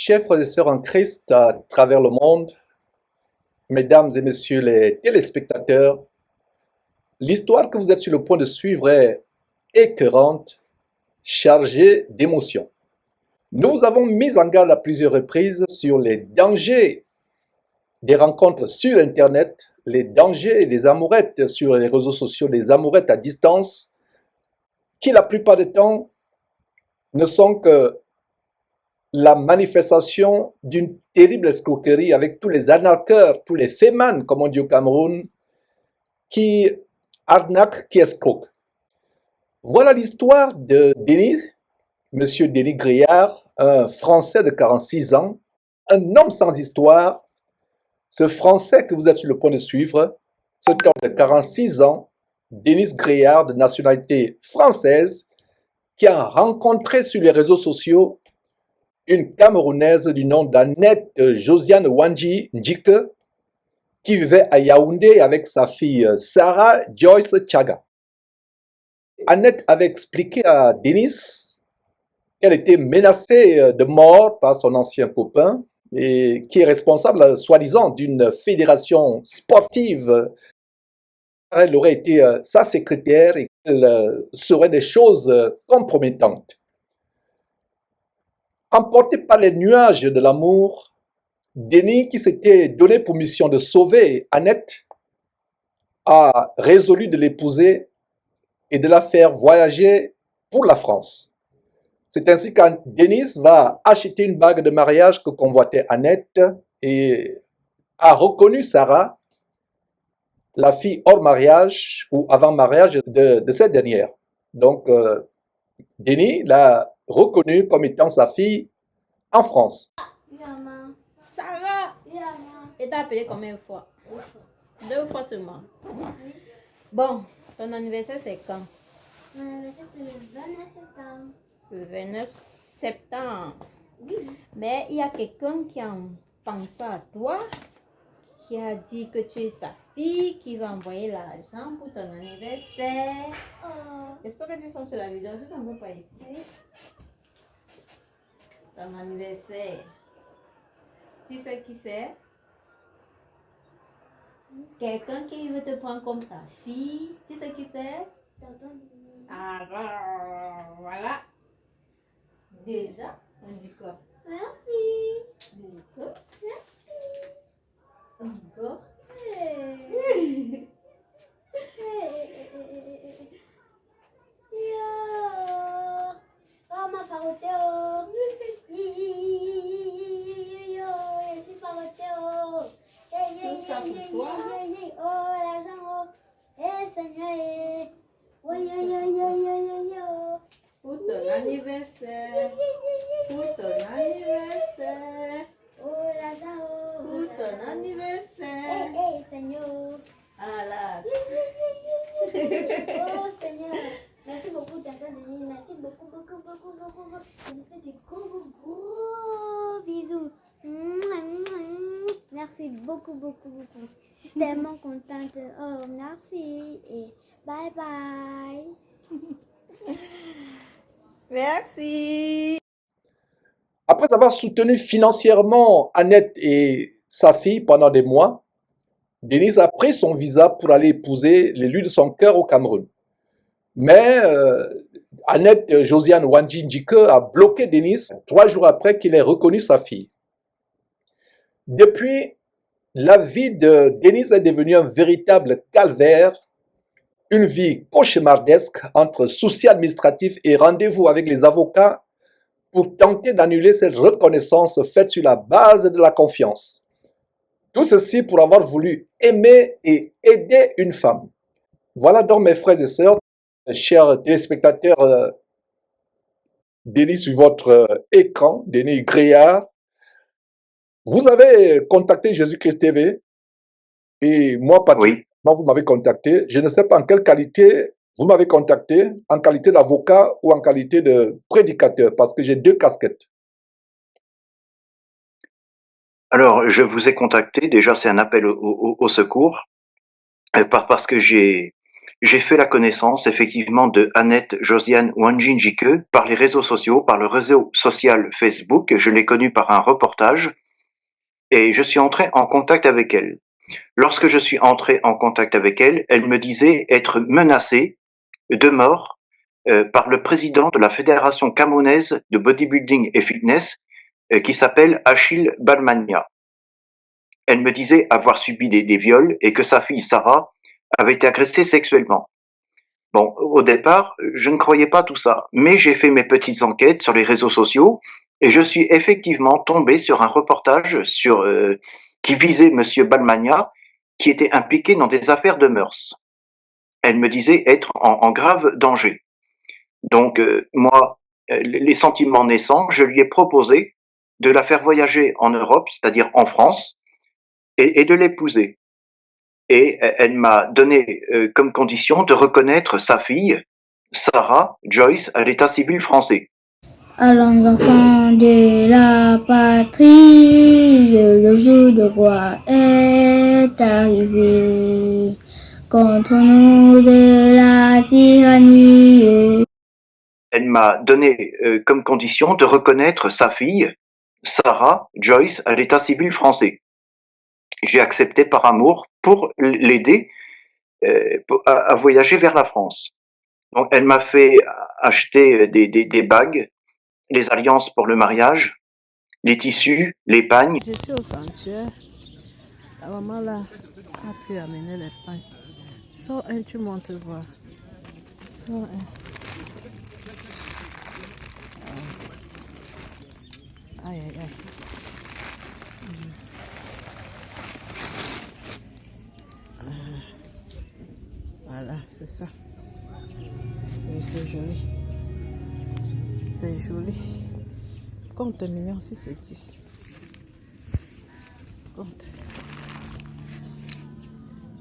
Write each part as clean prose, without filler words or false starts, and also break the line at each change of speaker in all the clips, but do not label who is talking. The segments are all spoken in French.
Chers frères et sœurs en Christ à travers le monde, mesdames et messieurs les téléspectateurs, l'histoire que vous êtes sur le point de suivre est écœurante, chargée d'émotions. Nous vous avons mis en garde à plusieurs reprises sur les dangers des rencontres sur Internet, les dangers des amourettes sur les réseaux sociaux, des amourettes à distance, qui la plupart du temps ne sont que la manifestation d'une terrible escroquerie avec tous les arnaqueurs, tous les fémans, comme on dit au Cameroun, qui arnaquent, qui escroquent. Voilà l'histoire de Denis, Monsieur Denis Griard, un Français de 46 ans, un homme sans histoire. Ce Français que vous êtes sur le point de suivre, cet homme de 46 ans, Denis Griard, de nationalité française, qui a rencontré sur les réseaux sociaux une Camerounaise du nom d'Annette Josiane Wandji Ndjike, qui vivait à Yaoundé avec sa fille Sarah Joyce Chaga. Annette avait expliqué à Denis qu'elle était menacée de mort par son ancien copain et qui est responsable, soi-disant, d'une fédération sportive. Elle aurait été sa secrétaire et qu'elle saurait des choses compromettantes. Emporté par les nuages de l'amour, Denis, qui s'était donné pour mission de sauver Annette, a résolu de l'épouser et de la faire voyager pour la France. C'est ainsi que Denis va acheter une bague de mariage que convoitait Annette et a reconnu Sarah, la fille hors mariage ou avant mariage de cette dernière. Donc, Denis l'a reconnue comme étant sa fille en France.
Oui, maman.
Ça va?
Oui, maman.
Et t'as appelé combien de fois? 2 fois seulement.
Oui.
Bon, ton anniversaire c'est quand?
Mon anniversaire, c'est le 29 septembre.
Le 29 septembre.
Oui.
Mais il y a quelqu'un qui a pensé à toi, qui a dit que tu es sa fille, qui va envoyer l'argent pour ton anniversaire.
Oh.
J'espère que tu sens sur la vidéo, tu t'en veux pas ici.
Oui.
Ton anniversaire. Tu sais qui c'est? Quelqu'un qui veut te prendre comme sa fille. Tu sais qui c'est?
Tonton Denis.
Alors, voilà. Déjà, on dit quoi?
Merci.
Encore.
Merci.
Encore.
Hey. Hey. Yo. Oh, ma faroté, oh. Yo, je suis faroté, oh.
Tout ça pour toi.
Oh, l'argent, oh. Eh, Seigneur, eh. Oh, yo.
Pour ton anniversaire. Pour ton anniversaire.
Oh, l'argent, oh.
Pour ton anniversaire.
Eh, Seigneur.
Voilà.
Oh, Seigneur. Merci beaucoup, Tonton Denis. Merci beaucoup. Je vous fais des gros bisous. Merci beaucoup. Je suis tellement contente. Oh, merci. Et bye bye.
Merci.
Après avoir soutenu financièrement Annette et sa fille pendant des mois, Denis a pris son visa pour aller épouser l'élu de son cœur au Cameroun. Mais Annette Josiane Wandji Ndjike a bloqué Denis 3 jours après qu'il ait reconnu sa fille. Depuis, la vie de Denis est devenue un véritable calvaire, une vie cauchemardesque entre soucis administratifs et rendez-vous avec les avocats pour tenter d'annuler cette reconnaissance faite sur la base de la confiance. Tout ceci pour avoir voulu aimer et aider une femme. Voilà donc mes frères et sœurs, chers téléspectateurs, Denis sur votre écran, Denis Griard. Vous avez contacté Jésus-Christ TV et moi particulièrement, vous m'avez contacté. Je ne sais pas en quelle qualité vous m'avez contacté, en qualité d'avocat ou en qualité de prédicateur, parce que j'ai 2 casquettes.
Alors, je vous ai contacté. Déjà, c'est un appel au secours parce que j'ai j'ai fait la connaissance effectivement de Annette Josiane Wanjinjike par les réseaux sociaux, par le réseau social Facebook. Je l'ai connue par un reportage et je suis entré en contact avec elle. Lorsque je suis entré en contact avec elle, elle me disait être menacée de mort par le président de la Fédération camerounaise de bodybuilding et fitness qui s'appelle Achille Balmania. Elle me disait avoir subi des viols et que sa fille Sarah avait été agressée sexuellement. Bon, au départ, je ne croyais pas tout ça, mais j'ai fait mes petites enquêtes sur les réseaux sociaux et je suis effectivement tombé sur un reportage qui visait Monsieur Balmania, qui était impliqué dans des affaires de mœurs. Elle me disait être en grave danger. Donc, moi, les sentiments naissants, je lui ai proposé de la faire voyager en Europe, c'est-à-dire en France, et de l'épouser. Et elle m'a donné comme condition de reconnaître sa fille, Sarah Joyce, à l'état civil français.
Allons enfants de la patrie, le jour de gloire est arrivé. Contre nous de la tyrannie.
Elle m'a donné comme condition de reconnaître sa fille, Sarah Joyce, à l'état civil français. J'ai accepté par amour pour l'aider à voyager vers la France. Donc, elle m'a fait acheter des bagues, les alliances pour le mariage, les tissus, les pagnes.
Je suis au sanctuaire. La maman là a pu amener les pagnes. Sors un, tu montes voir. Sors un. Aïe, aïe, aïe. Voilà, c'est ça. Oui, c'est joli. C'est joli. Compte mignon si c'est 10. Compte.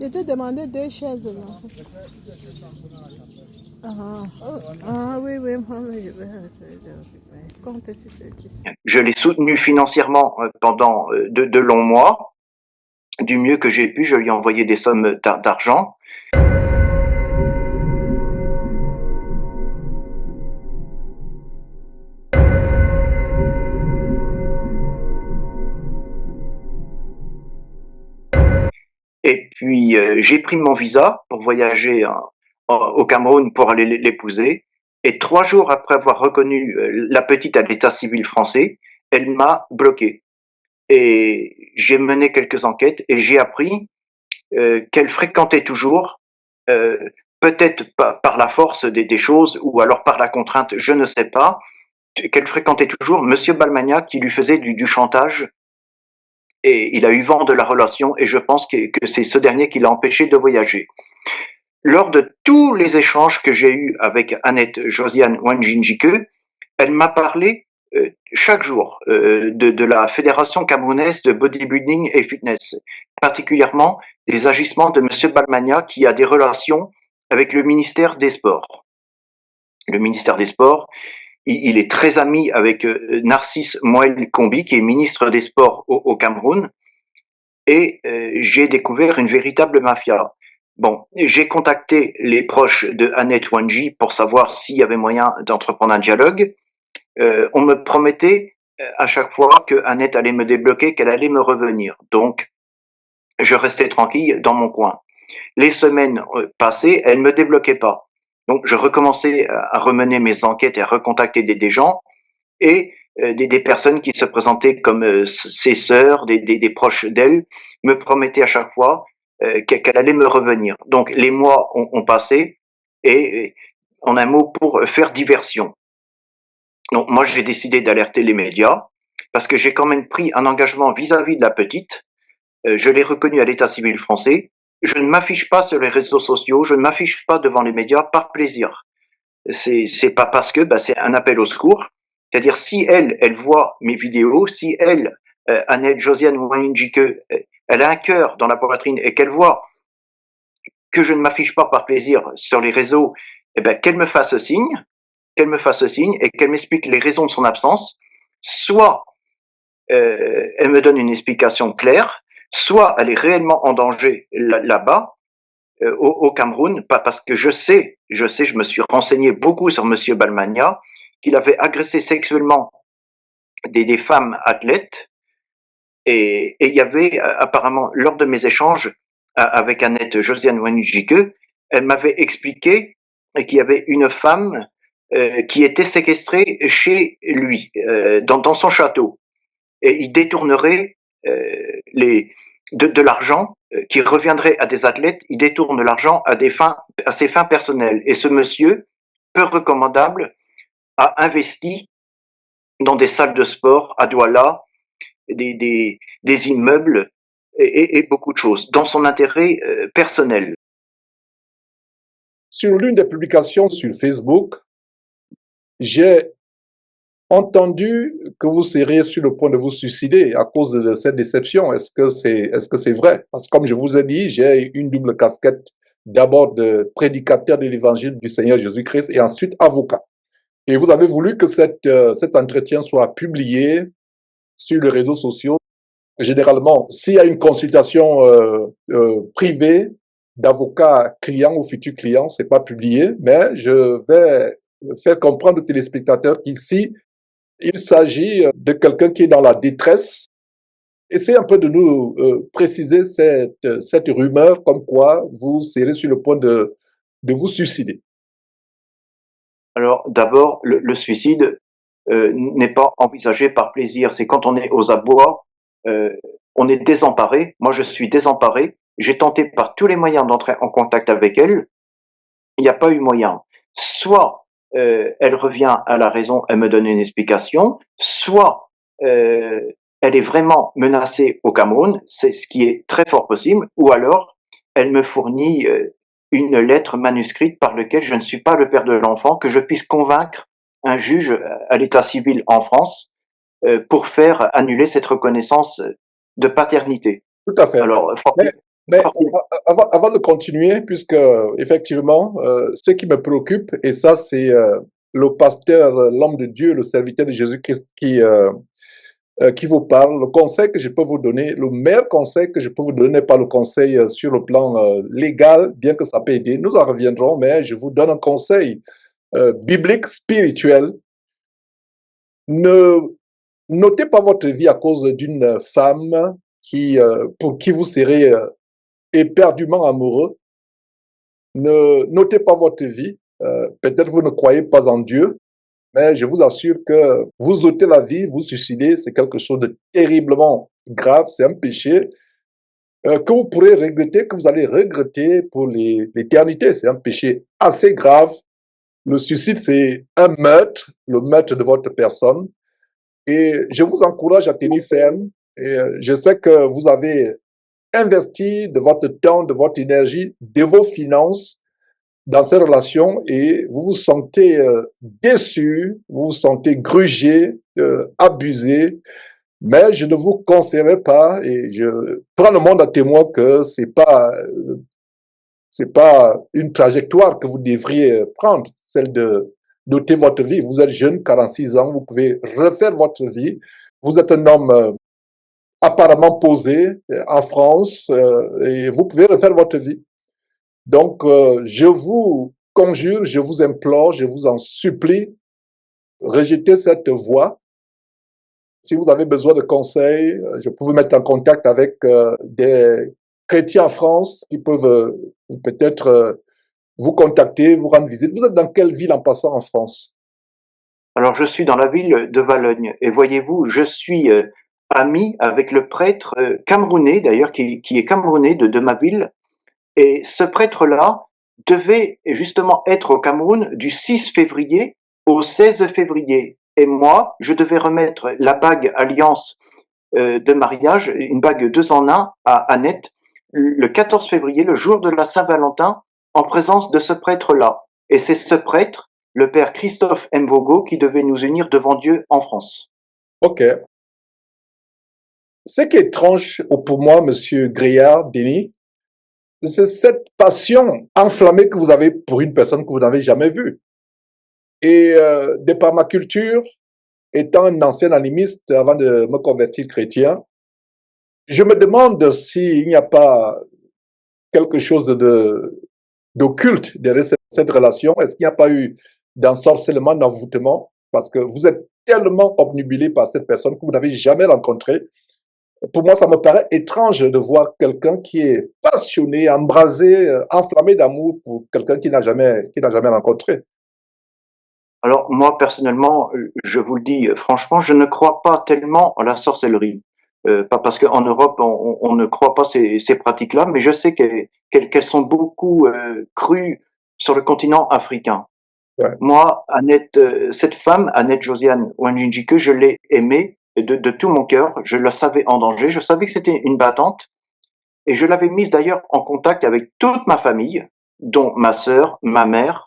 Je t'ai demandé 2 chaises. Non? Oui, moi, je vais essayer de occuper. Compte si c'est 10.
Je l'ai soutenu financièrement pendant de longs mois. Du mieux que j'ai pu, je lui ai envoyé des sommes d'argent. Et puis, j'ai pris mon visa pour voyager au Cameroun pour aller l'épouser. Et 3 jours après avoir reconnu la petite à l'état civil français, elle m'a bloqué. Et j'ai mené quelques enquêtes et j'ai appris qu'elle fréquentait toujours, peut-être par la force des choses ou alors par la contrainte, je ne sais pas, qu'elle fréquentait toujours Monsieur Balmania qui lui faisait du chantage. Et il a eu vent de la relation et je pense que c'est ce dernier qui l'a empêché de voyager. Lors de tous les échanges que j'ai eus avec Annette Josiane Wanjinjike, elle m'a parlé chaque jour de la Fédération camerounaise de bodybuilding et fitness, particulièrement des agissements de Monsieur Balmania qui a des relations avec le ministère des Sports. Le ministère des Sports, il est très ami avec Narcisse Moël Kombi, qui est ministre des Sports au Cameroun, et j'ai découvert une véritable mafia. Bon, j'ai contacté les proches de Annette Wanji pour savoir s'il y avait moyen d'entreprendre un dialogue. On me promettait à chaque fois que Annette allait me débloquer, qu'elle allait me revenir. Donc, je restais tranquille dans mon coin. Les semaines passées, elle ne me débloquait pas. Donc, je recommençais à remener mes enquêtes et à recontacter des gens et des personnes qui se présentaient comme ses sœurs, des proches d'elle, me promettaient à chaque fois qu'elle allait me revenir. Donc, les mois ont passé et, en un mot, pour faire diversion. Donc, moi, j'ai décidé d'alerter les médias parce que j'ai quand même pris un engagement vis-à-vis de la petite. Je l'ai reconnue à l'état civil français. Je ne m'affiche pas sur les réseaux sociaux, je ne m'affiche pas devant les médias par plaisir. C'est pas parce que c'est un appel au secours. C'est-à-dire si elle voit mes vidéos, si elle, Annette Josiane Wanjinjike, elle a un cœur dans la poitrine et qu'elle voit que je ne m'affiche pas par plaisir sur les réseaux, qu'elle me fasse signe, et qu'elle m'explique les raisons de son absence. Soit elle me donne une explication claire, soit elle est réellement en danger là-bas, au Cameroun, parce que je sais, je me suis renseigné beaucoup sur Monsieur Balmania, qu'il avait agressé sexuellement des femmes athlètes, et il y avait apparemment, lors de mes échanges avec Annette Josiane Wanujike, elle m'avait expliqué qu'il y avait une femme qui était séquestrée chez lui, dans son château, et il détournerait de l'argent qui reviendrait à des athlètes, il détourne l'argent à ses fins personnelles. Et ce monsieur, peu recommandable, a investi dans des salles de sport à Douala, des immeubles et beaucoup de choses, dans son intérêt personnel.
Sur l'une des publications sur Facebook, j'ai entendu que vous seriez sur le point de vous suicider à cause de cette déception. Est-ce que c'est vrai? Parce que comme je vous ai dit, j'ai une double casquette, d'abord de prédicateur de l'évangile du Seigneur Jésus-Christ et ensuite avocat. Et vous avez voulu que cet entretien soit publié sur les réseaux sociaux. Généralement, s'il y a une consultation privée d'avocat client ou futur client, c'est pas publié, mais je vais faire comprendre aux téléspectateurs qu'ici, il s'agit de quelqu'un qui est dans la détresse. Essayez un peu de nous préciser cette rumeur comme quoi vous serez sur le point de vous suicider.
Alors, d'abord, le suicide n'est pas envisagé par plaisir. C'est quand on est aux abois, on est désemparé. Moi, je suis désemparé. J'ai tenté par tous les moyens d'entrer en contact avec elle. Il n'y a pas eu moyen. Soit elle revient à la raison, elle me donne une explication, soit elle est vraiment menacée au Cameroun, c'est ce qui est très fort possible, ou alors elle me fournit une lettre manuscrite par laquelle je ne suis pas le père de l'enfant, que je puisse convaincre un juge à l'état civil en France pour faire annuler cette reconnaissance de paternité.
Tout à fait.
Alors,
mais avant de continuer, puisque effectivement, ce qui me préoccupe, et ça c'est le pasteur, l'homme de Dieu, le serviteur de Jésus-Christ qui vous parle, le conseil que je peux vous donner, le meilleur conseil que je peux vous donner n'est pas le conseil sur le plan légal, bien que ça peut aider, nous en reviendrons, mais je vous donne un conseil biblique, spirituel. Ne notez pas votre vie à cause d'une femme pour qui vous serez éperdument amoureux. Ne notez pas votre vie. Peut-être vous ne croyez pas en Dieu, mais je vous assure que vous ôtez la vie, vous suicider, c'est quelque chose de terriblement grave, c'est un péché que vous pourrez regretter, que vous allez regretter pour l'éternité. C'est un péché assez grave. Le suicide, c'est un meurtre, le meurtre de votre personne. Et je vous encourage à tenir ferme. Et je sais que vous avez investi de votre temps, de votre énergie, de vos finances dans ces relations et vous vous sentez déçu, vous vous sentez grugé, abusé. Mais je ne vous conseillerais pas, et je prends le monde à témoin que c'est pas une trajectoire que vous devriez prendre, celle de doter votre vie. Vous êtes jeune, 46 ans, vous pouvez refaire votre vie. Vous êtes un homme apparemment posé en France et vous pouvez refaire votre vie. Donc, je vous conjure, je vous implore, je vous en supplie, rejetez cette voie. Si vous avez besoin de conseils, je peux vous mettre en contact avec des chrétiens en France qui peuvent peut-être vous contacter, vous rendre visite. Vous êtes dans quelle ville en passant en France?
Alors, je suis dans la ville de Valognes. Et voyez-vous, je suis ami avec le prêtre camerounais, d'ailleurs, qui est camerounais de ma ville. Et ce prêtre-là devait justement être au Cameroun du 6 février au 16 février. Et moi, je devais remettre la bague alliance de mariage, une bague 2 en 1 à Annette, le 14 février, le jour de la Saint-Valentin, en présence de ce prêtre-là. Et c'est ce prêtre, le père Christophe Mbogo, qui devait nous unir devant Dieu en France.
Ok. Ce qui est étrange pour moi, monsieur Gréard, Denis, c'est cette passion enflammée que vous avez pour une personne que vous n'avez jamais vue. Et de par ma culture, étant un ancien animiste avant de me convertir chrétien, je me demande s'il n'y a pas quelque chose d'occulte derrière cette relation? Est-ce qu'il n'y a pas eu d'ensorcellement, d'envoûtement? Parce que vous êtes tellement obnubilé par cette personne que vous n'avez jamais rencontrée. Pour moi, ça me paraît étrange de voir quelqu'un qui est passionné, embrasé, enflammé d'amour pour quelqu'un qui n'a jamais rencontré.
Alors moi personnellement, je vous le dis franchement, je ne crois pas tellement à la sorcellerie. Pas parce qu'en Europe on ne croit pas ces pratiques-là, mais je sais qu'elles sont beaucoup crues sur le continent africain.
Ouais.
Moi, Annette, cette femme, Annette Josiane Wanjinjike, je l'ai aimée de tout mon cœur. Je la savais en danger. Je savais que c'était une battante. Et je l'avais mise d'ailleurs en contact avec toute ma famille, dont ma sœur, ma mère.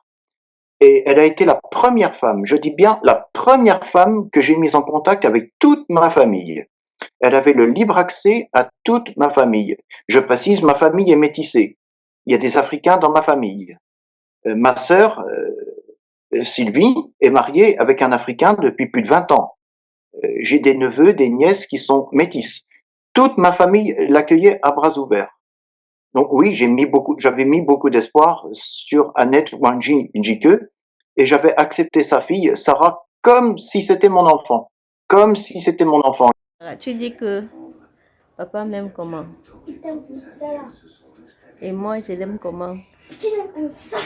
Et elle a été la première femme, je dis bien la première femme que j'ai mise en contact avec toute ma famille. Elle avait le libre accès à toute ma famille. Je précise, ma famille est métissée. Il y a des Africains dans ma famille. Ma sœur, Sylvie, est mariée avec un Africain depuis plus de 20 ans. J'ai des neveux, des nièces qui sont métis. Toute ma famille l'accueillait à bras ouverts. Donc oui, j'avais mis beaucoup d'espoir sur Annette Wanjinjike et j'avais accepté sa fille, Sarah, comme si c'était mon enfant. Comme si c'était mon enfant.
Tu dis que papa m'aime comment?
Il t'aime pour ça là.
Et moi, je l'aime comment?
Tu l'aimes pour ça.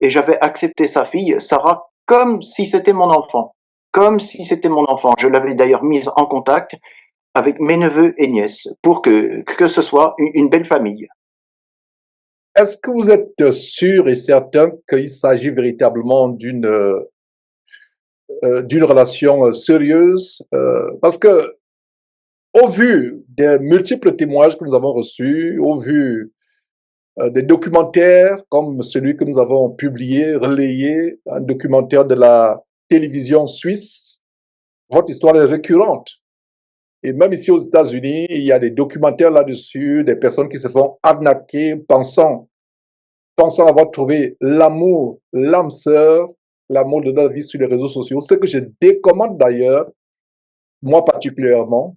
Et j'avais accepté sa fille, Sarah, comme si c'était mon enfant. Comme si c'était mon enfant. Je l'avais d'ailleurs mise en contact avec mes neveux et nièces pour que ce soit une belle famille.
Est-ce que vous êtes sûr et certain qu'il s'agit véritablement d'une relation sérieuse? Parce que, au vu des multiples témoignages que nous avons reçus, au vu des documentaires comme celui que nous avons publié, relayé, un documentaire de la télévision suisse, votre histoire est récurrente. Et même ici aux États-Unis, il y a des documentaires là-dessus, des personnes qui se font arnaquer, pensant avoir trouvé l'amour, l'âme sœur, l'amour de notre vie sur les réseaux sociaux. Ce que je décommande d'ailleurs, moi particulièrement.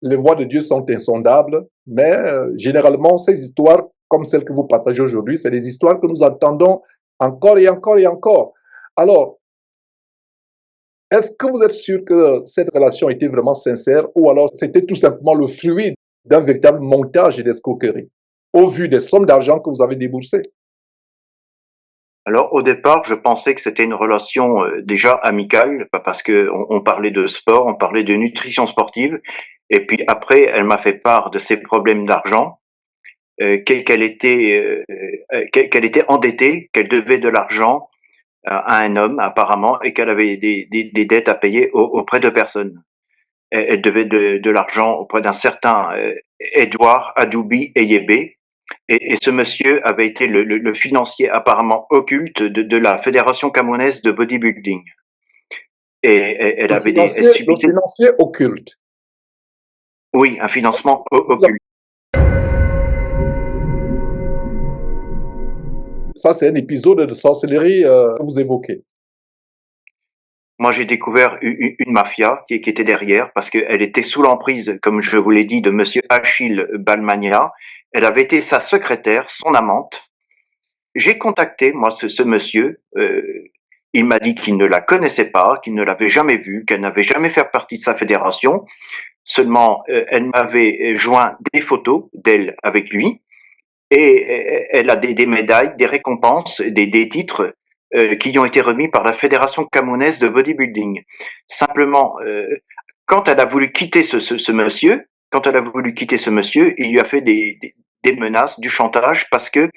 Les voies de Dieu sont insondables, mais généralement, ces histoires, comme celles que vous partagez aujourd'hui, c'est des histoires que nous entendons encore et encore et encore. Alors, est-ce que vous êtes sûr que cette relation était vraiment sincère ou alors c'était tout simplement le fruit d'un véritable montage et d'escroquerie au vu des sommes d'argent que vous avez déboursées?
Alors au départ, je pensais que c'était une relation déjà amicale, parce que on parlait de sport, on parlait de nutrition sportive, et puis après, elle m'a fait part de ses problèmes d'argent, qu'elle était endettée, qu'elle devait de l'argent à un homme apparemment, et qu'elle avait des dettes à payer auprès de personnes. Elle devait de l'argent auprès d'un certain Edouard Adoubi Eyébé. Et ce monsieur avait été le financier apparemment occulte de la Fédération camerounaise de bodybuilding. Et elle avait
Le financier occulte.
Oui, un financement occulte.
Ça, c'est un épisode de sorcellerie que vous évoquez.
Moi, j'ai découvert une mafia qui était derrière parce qu'elle était sous l'emprise, comme je vous l'ai dit, de monsieur Achille Balmania. Elle avait été sa secrétaire, son amante. J'ai contacté, moi, ce monsieur. Il m'a dit qu'il ne la connaissait pas, qu'il ne l'avait jamais vue, qu'elle n'avait jamais fait partie de sa fédération. Seulement, elle m'avait joint des photos d'elle avec lui. Et elle a des médailles, des récompenses, des titres qui ont été remis par la Fédération camerounaise de bodybuilding. Simplement, quand elle a voulu quitter ce monsieur, il lui a fait des menaces, du chantage, parce que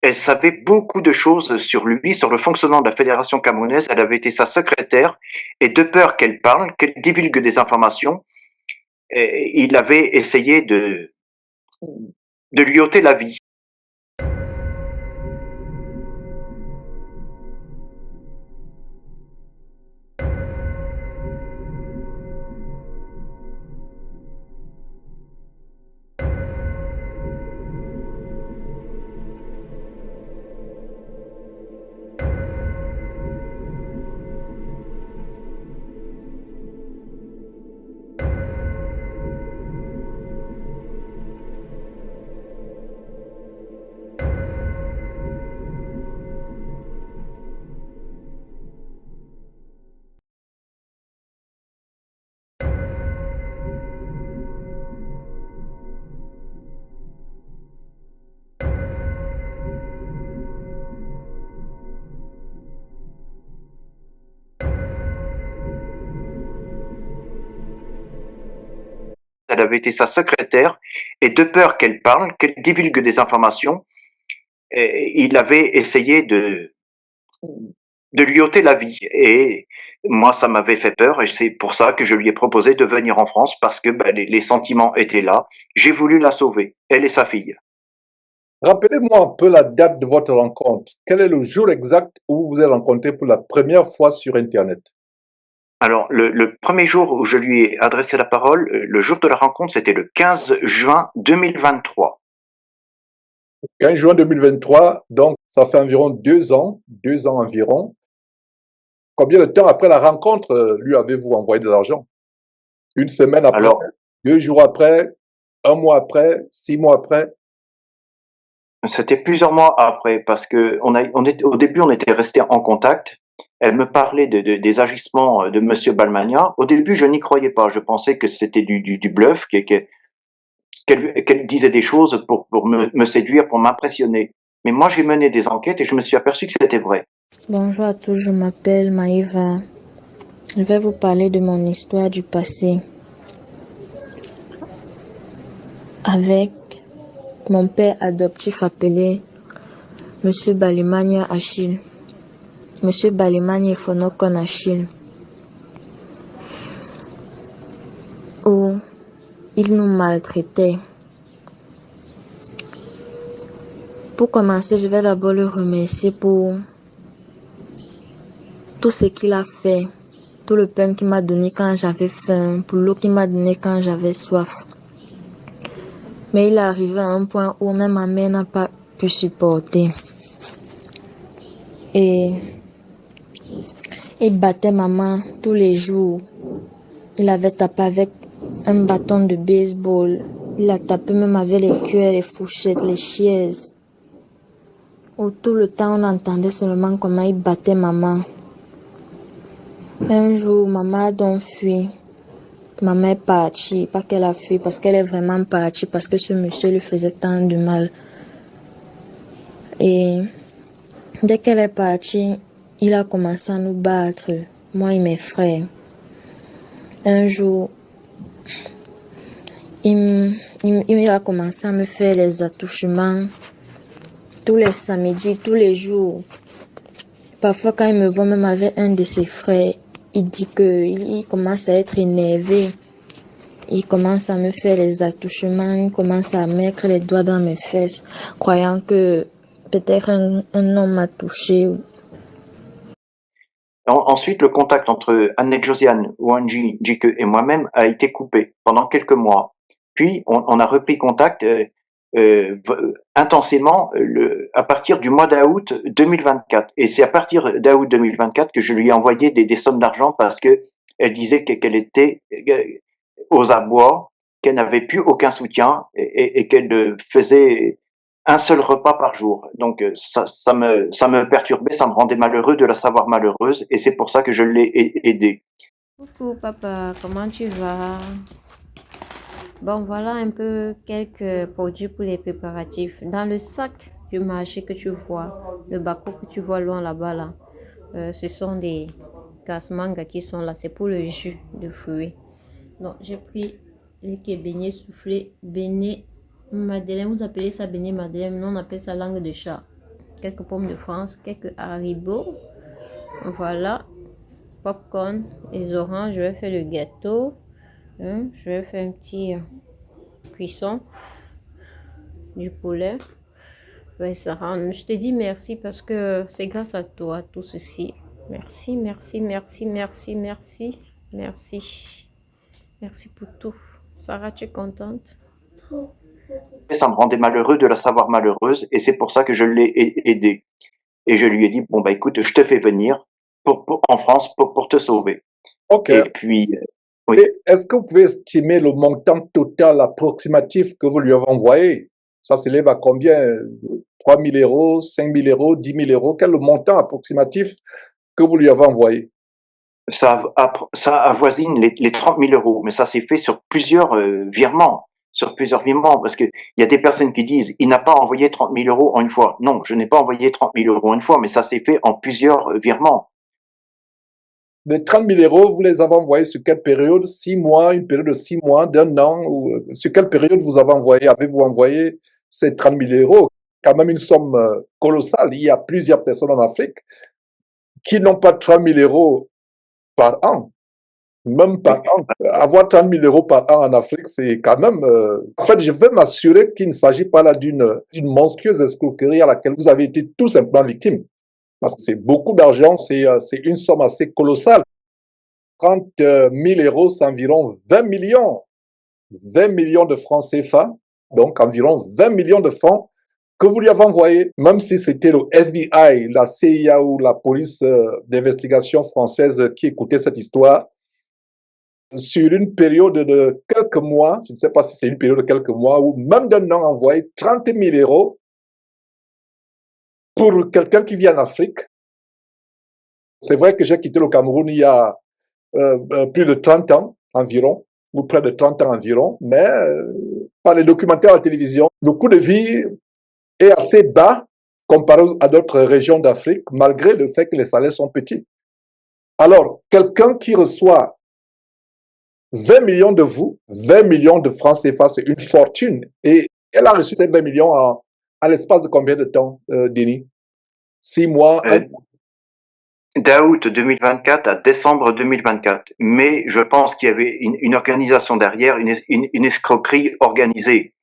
elle savait beaucoup de choses sur lui, sur le fonctionnement de la Fédération camerounaise. Elle avait été sa secrétaire, et de peur qu'elle parle, qu'elle divulgue des informations, il avait essayé de lui ôter la vie. elle avait été sa secrétaire, et de peur qu'elle parle, qu'elle divulgue des informations, il avait essayé de lui ôter la vie. Et moi, ça m'avait fait peur, et c'est pour ça que je lui ai proposé de venir en France, parce que ben, les sentiments étaient là. J'ai voulu la sauver, elle et sa fille.
Rappelez-moi un peu la date de votre rencontre. Quel est le jour exact où vous vous êtes rencontrés pour la première fois sur Internet?
Alors, le premier jour où je lui ai adressé la parole, le jour de la rencontre, c'était le 15 juin 2023.
15 juin 2023, donc ça fait environ 2 ans environ. Combien de temps après la rencontre lui avez-vous envoyé de l'argent? Une semaine après,
Alors,
2 jours après, un mois après, 6 mois après?
c'était plusieurs mois après, parce que au début, on était resté en contact. Elle me parlait des agissements de Monsieur Balmania. Au début, je n'y croyais pas. Je pensais que c'était du bluff, qu'elle disait des choses pour me séduire, pour m'impressionner. Mais moi, j'ai mené des enquêtes et je me suis aperçu que c'était vrai.
Bonjour à tous, je m'appelle Maïva. Je vais vous parler de mon histoire du passé avec mon père adoptif appelé Monsieur Balimania Achille. Monsieur Balimania Fonokon Achille. Où il nous maltraitait. Pour commencer, je vais d'abord le remercier pour tout ce qu'il a fait, tout le pain qu'il m'a donné quand j'avais faim, pour l'eau qu'il m'a donné quand j'avais soif. Mais il est arrivé à un point où même ma mère n'a pas pu supporter. Et il battait maman tous les jours. Il avait tapé avec un bâton de baseball. Il a tapé même avec les cuillères, les fourchettes, les chaises. Où tout le temps on entendait seulement comment il battait maman. Un jour, maman a donc fui. Maman est partie, pas qu'elle a fui, parce qu'elle est vraiment partie, parce que ce monsieur lui faisait tant de mal. Et dès qu'elle est partie, il a commencé à nous battre, moi et mes frères. Un jour, il a commencé à me faire les attouchements tous les samedis, tous les jours. Parfois, quand il me voit même avec un de ses frères, il dit qu'il commence à être énervé. Il commence à me faire les attouchements, il commence à mettre les doigts dans mes fesses, croyant que peut-être un homme m'a touché.
Ensuite, le contact entre Annette Josiane, Wanji, Jike et moi-même a été coupé pendant quelques mois. Puis, on a repris contact intensément à partir du mois d'août 2024. Et c'est à partir d'août 2024 que je lui ai envoyé des sommes d'argent parce que elle disait qu'elle était aux abois, qu'elle n'avait plus aucun soutien et qu'elle faisait un seul repas par jour. Donc ça me perturbait, ça me rendait malheureux de la savoir malheureuse et c'est pour ça que je l'ai aidée.
Coucou papa, comment tu vas? Bon, voilà un peu quelques produits pour les préparatifs. Dans le sac du marché que tu vois, le bako que tu vois loin là-bas, là, ce sont des casse-mangas qui sont là. C'est pour le jus de fruits. Donc, j'ai pris les beignets soufflés, beignets madeleine. Vous appelez ça beignet madeleine, nous on appelle ça langue de chat. Quelques pommes de France, quelques haribots. Voilà. Popcorn, les oranges. Je vais faire le gâteau. Je vais faire un petit cuisson du poulet. Ouais, Sarah, je te dis merci parce que c'est grâce à toi tout ceci. Merci, merci, merci, merci, merci, merci. Merci pour tout. Sarah, tu es contente?
Trop.
Ça me rendait malheureux de la savoir malheureuse et c'est pour ça que je l'ai aidée. Et je lui ai dit, bon bah écoute, je te fais venir en France pour te sauver.
Ok.
Et puis, oui.
Et est-ce que vous pouvez estimer le montant total approximatif que vous lui avez envoyé? Ça s'élève à combien? 3 000 euros, 5 000 euros, 10 000 euros? Quel est le montant approximatif que vous lui avez envoyé?
Ça avoisine les 30 000 euros, mais ça s'est fait sur plusieurs virements. Parce que il y a des personnes qui disent, il n'a pas envoyé 30 000 euros en une fois. Non, je n'ai pas envoyé 30 000 euros en une fois, mais ça s'est fait en plusieurs virements.
Les 30 000 euros, vous les avez envoyés sur quelle période? 6 mois, une période de 6 mois, d'un an? Ou, sur quelle période vous avez envoyé? Avez-vous envoyé ces 30 000 euros? Quand même une somme colossale. Il y a plusieurs personnes en Afrique qui n'ont pas 30 000 euros par an. Même par an. Avoir 30 000 euros par an en Afrique, c'est quand même... En fait, je veux m'assurer qu'il ne s'agit pas là d'une monstrueuse escroquerie à laquelle vous avez été tout simplement victime. Parce que c'est beaucoup d'argent, c'est une somme assez colossale. 30 000 euros, c'est environ 20 millions. 20 millions de francs CFA, donc environ 20 millions de francs que vous lui avez envoyés. Même si c'était le FBI, la CIA ou la police d'investigation française qui écoutait cette histoire, sur une période de quelques mois, je ne sais pas si c'est une période de quelques mois, ou même d'un an, envoyer 30 000 euros pour quelqu'un qui vit en Afrique. C'est vrai que j'ai quitté le Cameroun il y a plus de 30 ans environ, ou près de 30 ans environ, mais par les documentaires à la télévision, le coût de vie est assez bas comparé à d'autres régions d'Afrique, malgré le fait que les salaires sont petits. Alors, quelqu'un qui reçoit 20 millions de vous, 20 millions de francs CFA, c'est une fortune. Et elle a reçu ces 20 millions à l'espace de combien de temps, Denis? 6 mois,
D'août 2024 à décembre 2024. Mais je pense qu'il y avait une organisation derrière, une escroquerie organisée.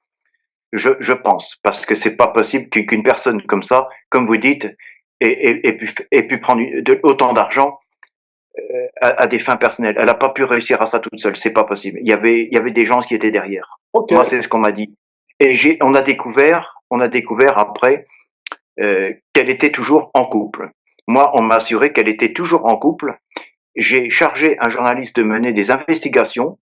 Je pense, parce que c'est pas possible qu'une personne comme ça, comme vous dites, ait pu prendre autant d'argent à des fins personnelles. Elle n'a pas pu réussir à ça toute seule, c'est pas possible. Il y avait des gens qui étaient derrière.
Okay.
Moi, c'est ce qu'on m'a dit. Et on a découvert après qu'elle était toujours en couple. Moi, on m'a assuré qu'elle était toujours en couple. J'ai chargé un journaliste de mener des investigations.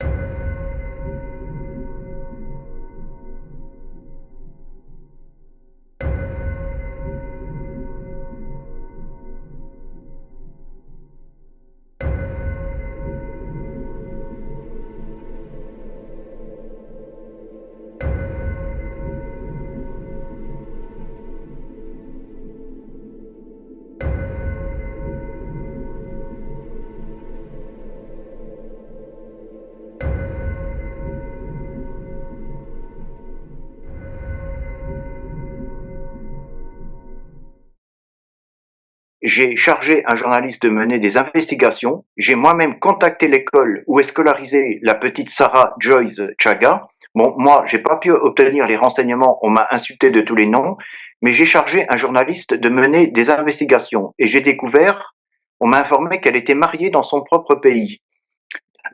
J'ai chargé un journaliste de mener des investigations. J'ai moi-même contacté l'école où est scolarisée la petite Sarah Joyce Chaga. Bon, moi, j'ai pas pu obtenir les renseignements, on m'a insulté de tous les noms, mais j'ai chargé un journaliste de mener des investigations. Et j'ai découvert, on m'a informé qu'elle était mariée dans son propre pays.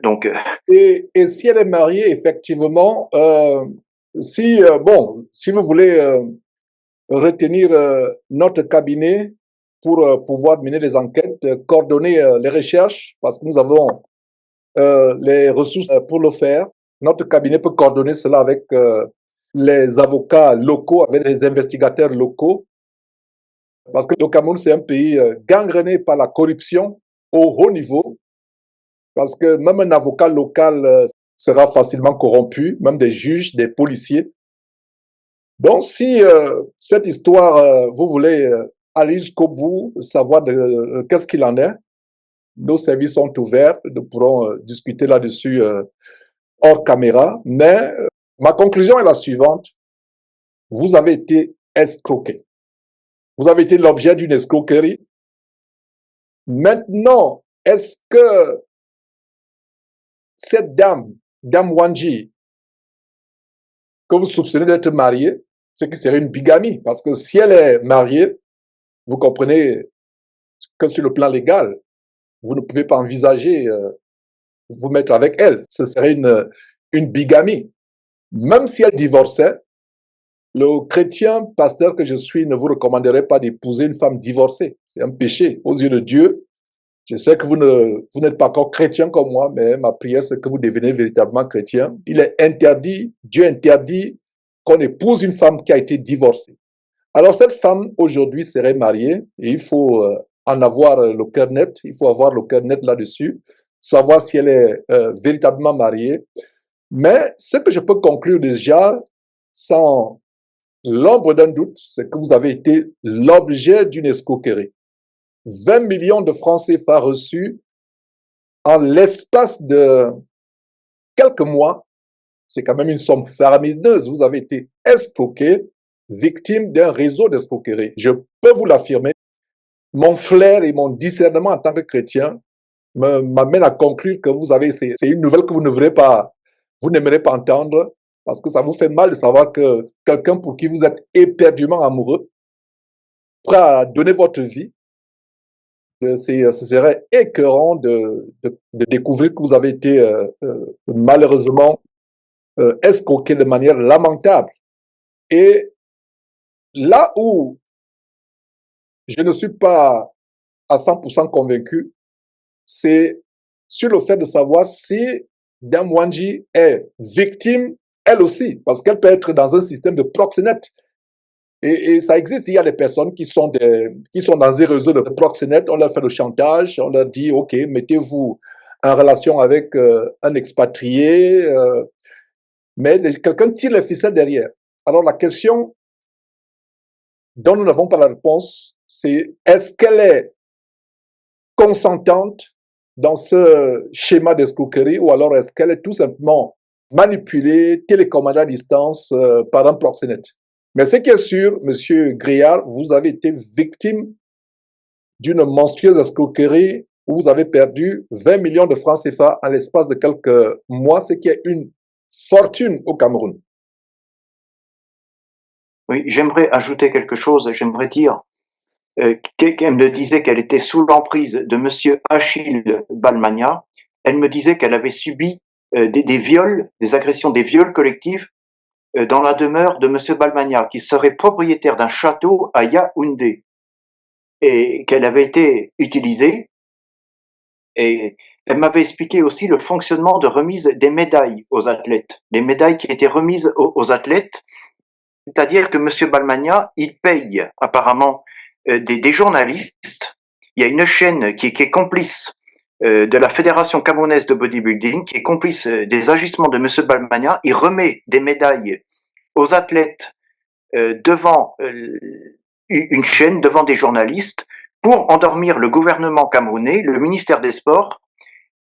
Donc,
et si elle est mariée, effectivement, si vous voulez retenir notre cabinet pour pouvoir mener les enquêtes, coordonner les recherches, parce que nous avons les ressources pour le faire. Notre cabinet peut coordonner cela avec les avocats locaux, avec les investigateurs locaux, parce que le Cameroun, c'est un pays gangréné par la corruption au haut niveau, parce que même un avocat local sera facilement corrompu, même des juges, des policiers. Donc, si cette histoire, vous voulez aller jusqu'au bout, savoir qu'est-ce qu'il en est, nos services sont ouverts, nous pourrons discuter là-dessus hors caméra. Mais ma conclusion est la suivante. Vous avez été escroqué. Vous avez été l'objet d'une escroquerie. Maintenant, est-ce que cette dame Wanji, que vous soupçonnez d'être mariée, c'est que serait une bigamie? Parce que si elle est mariée, vous comprenez que sur le plan légal, vous ne pouvez pas envisager vous mettre avec elle. Ce serait une bigamie. Même si elle divorçait, le chrétien pasteur que je suis ne vous recommanderait pas d'épouser une femme divorcée. C'est un péché aux yeux de Dieu. Je sais que vous n'êtes pas encore chrétien comme moi, mais ma prière, c'est que vous devenez véritablement chrétien. Il est interdit, Dieu interdit qu'on épouse une femme qui a été divorcée. Alors cette femme, aujourd'hui, serait mariée et il faut en avoir le cœur net, il faut avoir le cœur net là-dessus, savoir si elle est véritablement mariée. Mais ce que je peux conclure déjà, sans l'ombre d'un doute, c'est que vous avez été l'objet d'une escroquerie. 20 millions de francs CFA reçus en l'espace de quelques mois, c'est quand même une somme faramineuse. Vous avez été escroqué, victime d'un réseau d'escroquerie. Je peux vous l'affirmer. Mon flair et mon discernement en tant que chrétien m'amènent à conclure que c'est une nouvelle que vous n'aimerez pas entendre, parce que ça vous fait mal de savoir que quelqu'un pour qui vous êtes éperdument amoureux, prêt à donner votre vie, ce serait écœurant de découvrir que vous avez été malheureusement escroqué de manière lamentable. Et là où je ne suis pas à 100% convaincu, c'est sur le fait de savoir si Dame Wanji est victime, elle aussi, parce qu'elle peut être dans un système de proxénète. Et ça existe, il y a des personnes qui sont dans des réseaux de proxénètes, on leur fait le chantage, on leur dit, OK, mettez-vous en relation avec un expatrié, mais quelqu'un tire les ficelles derrière. Alors la question dont nous n'avons pas la réponse, c'est est-ce qu'elle est consentante dans ce schéma d'escroquerie ou alors est-ce qu'elle est tout simplement manipulée, télécommandée à distance par un proxénète? Mais ce qui est sûr, Monsieur Griard, vous avez été victime d'une monstrueuse escroquerie où vous avez perdu 20 millions de francs CFA en l'espace de quelques mois, ce qui est une fortune au Cameroun.
Oui, j'aimerais ajouter quelque chose. J'aimerais dire qu'elle me disait qu'elle était sous l'emprise de Monsieur Achille Balmania. Elle me disait qu'elle avait subi des viols, des agressions, des viols collectifs dans la demeure de Monsieur Balmania, qui serait propriétaire d'un château à Yaoundé, et qu'elle avait été utilisée. Et elle m'avait expliqué aussi le fonctionnement de remise des médailles aux athlètes, les médailles qui étaient remises aux athlètes. C'est-à-dire que Monsieur Balmania, il paye apparemment des journalistes. Il y a une chaîne qui est complice de la Fédération camerounaise de bodybuilding, qui est complice des agissements de Monsieur Balmania. Il remet des médailles aux athlètes devant une chaîne, devant des journalistes, pour endormir le gouvernement camerounais, le ministère des Sports,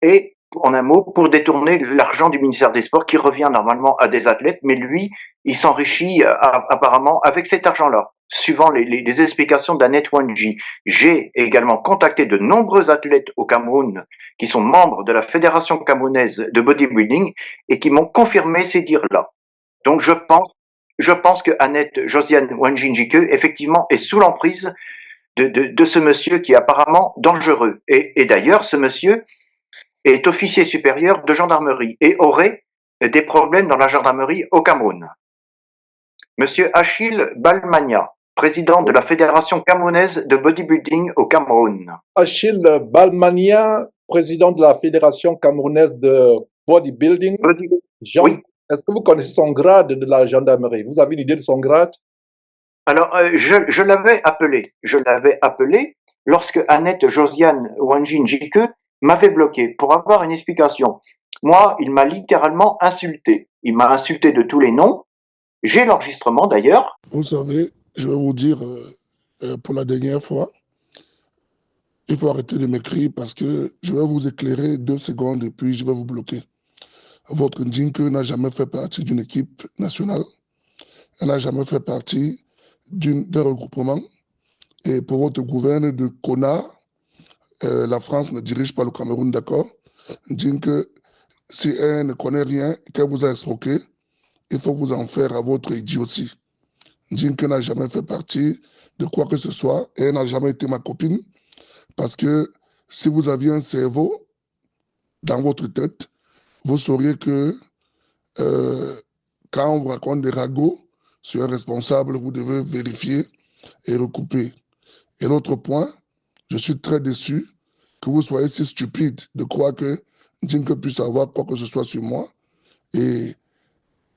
et en un mot, pour détourner l'argent du ministère des Sports qui revient normalement à des athlètes, mais lui, il s'enrichit apparemment avec cet argent-là. Suivant les explications d'Annette Wanji, j'ai également contacté de nombreux athlètes au Cameroun qui sont membres de la Fédération camerounaise de bodybuilding et qui m'ont confirmé ces dires-là. Donc je pense que Annette Josiane Wanji Njike, effectivement, est sous l'emprise de ce monsieur qui est apparemment dangereux. Et d'ailleurs, ce monsieur est officier supérieur de gendarmerie et aurait des problèmes dans la gendarmerie au Cameroun. Monsieur Achille Balmania, président de la Fédération camerounaise de bodybuilding au Cameroun.
Achille Balmania, président de la Fédération camerounaise de bodybuilding. Jean, oui. Est-ce que vous connaissez son grade de la gendarmerie? Vous avez une idée de son grade?
Alors, je l'avais appelé lorsque Annette Josiane Wanji Njike m'avait bloqué pour avoir une explication. Moi, il m'a littéralement insulté. Il m'a insulté de tous les noms. J'ai l'enregistrement d'ailleurs.
Vous savez, je vais vous dire pour la dernière fois, il faut arrêter de m'écrire parce que je vais vous éclairer 2 secondes et puis je vais vous bloquer. Votre Njike n'a jamais fait partie d'une équipe nationale. Elle n'a jamais fait partie d'un regroupement. Et pour votre gouverne de connard, la France ne dirige pas le Cameroun, d'accord? Njike, si elle ne connaît rien, qu'elle vous a escroqué, il faut vous en faire à votre idiotie. Njike n'a jamais fait partie de quoi que ce soit et elle n'a jamais été ma copine parce que si vous aviez un cerveau dans votre tête, vous sauriez que quand on vous raconte des ragots sur un responsable, vous devez vérifier et recouper. Et l'autre point, je suis très déçu que vous soyez si stupide de croire que Njike puisse avoir quoi que ce soit sur moi. Et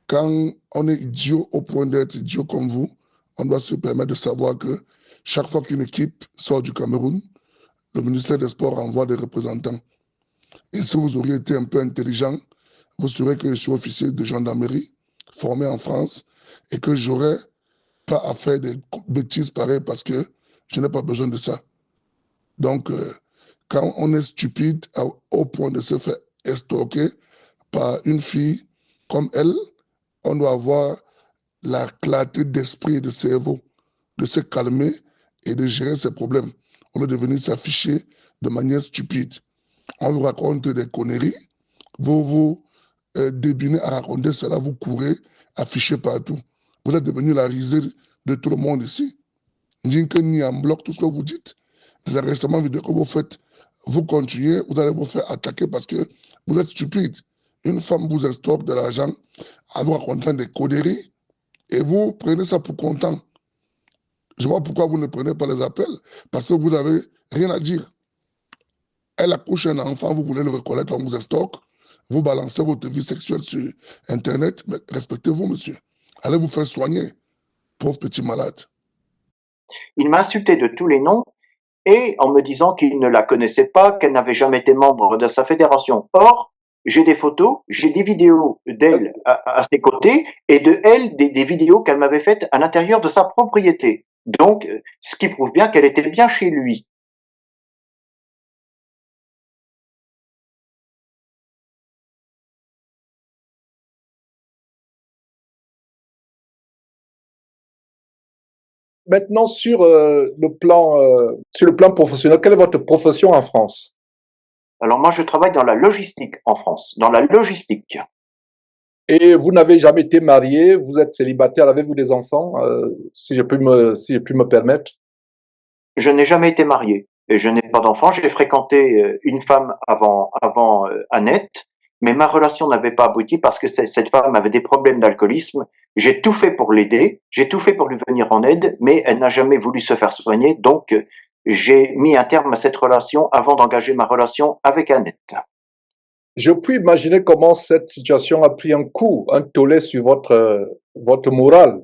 quand on est idiot au point d'être idiot comme vous, on doit se permettre de savoir que chaque fois qu'une équipe sort du Cameroun, le ministère des Sports envoie des représentants. Et si vous auriez été un peu intelligent, vous saurez que je suis officier de gendarmerie, formé en France, et que je n'aurais pas à faire des bêtises pareilles parce que je n'ai pas besoin de ça. Donc, quand on est stupide au point de se faire estorquer par une fille comme elle, on doit avoir la clarté d'esprit et de cerveau, de se calmer et de gérer ses problèmes, au lieu de venir s'afficher de manière stupide. On vous raconte des conneries, vous débinez à raconter cela, vous courez, affichez partout. Vous êtes devenu la risée de tout le monde ici. Dingue ni en bloc, tout ce que vous dites, les arrestements vidéo que vous faites, vous continuez, vous allez vous faire attaquer parce que vous êtes stupide. Une femme vous estorque de l'argent en vous racontant des conneries et vous prenez ça pour content. Je vois pourquoi vous ne prenez pas les appels, parce que vous n'avez rien à dire. Elle accouche un enfant, vous voulez le reconnaître, on vous estorque, vous balancez votre vie sexuelle sur Internet, mais respectez-vous, monsieur. Allez vous faire soigner, pauvre petit malade.
Il m'a insulté de tous les noms et en me disant qu'il ne la connaissait pas, qu'elle n'avait jamais été membre de sa fédération. Or, j'ai des photos, j'ai des vidéos d'elle à ses côtés et de elle des vidéos qu'elle m'avait faites à l'intérieur de sa propriété. Donc, ce qui prouve bien qu'elle était bien chez lui.
Maintenant, sur le plan professionnel, quelle est votre profession en France?
Alors moi, je travaille dans la logistique en France, dans la logistique.
Et vous n'avez jamais été marié, vous êtes célibataire, avez-vous des enfants, si je puis me permettre?
Je n'ai jamais été marié et je n'ai pas d'enfant. J'ai fréquenté une femme avant Annette, mais ma relation n'avait pas abouti parce que cette femme avait des problèmes d'alcoolisme. J'ai tout fait pour l'aider, j'ai tout fait pour lui venir en aide, mais elle n'a jamais voulu se faire soigner. Donc, j'ai mis un terme à cette relation avant d'engager ma relation avec Annette.
Je puis imaginer comment cette situation a pris un coup, un tollé sur votre morale,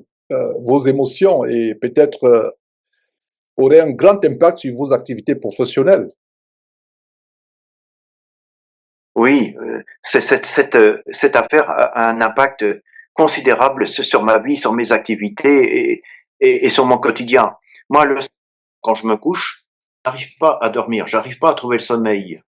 vos émotions et peut-être aurait un grand impact sur vos activités professionnelles.
Oui, cette affaire a un impact considérable sur ma vie, sur mes activités et sur mon quotidien. Moi, quand je me couche, je n'arrive pas à dormir, j'arrive pas à trouver le sommeil.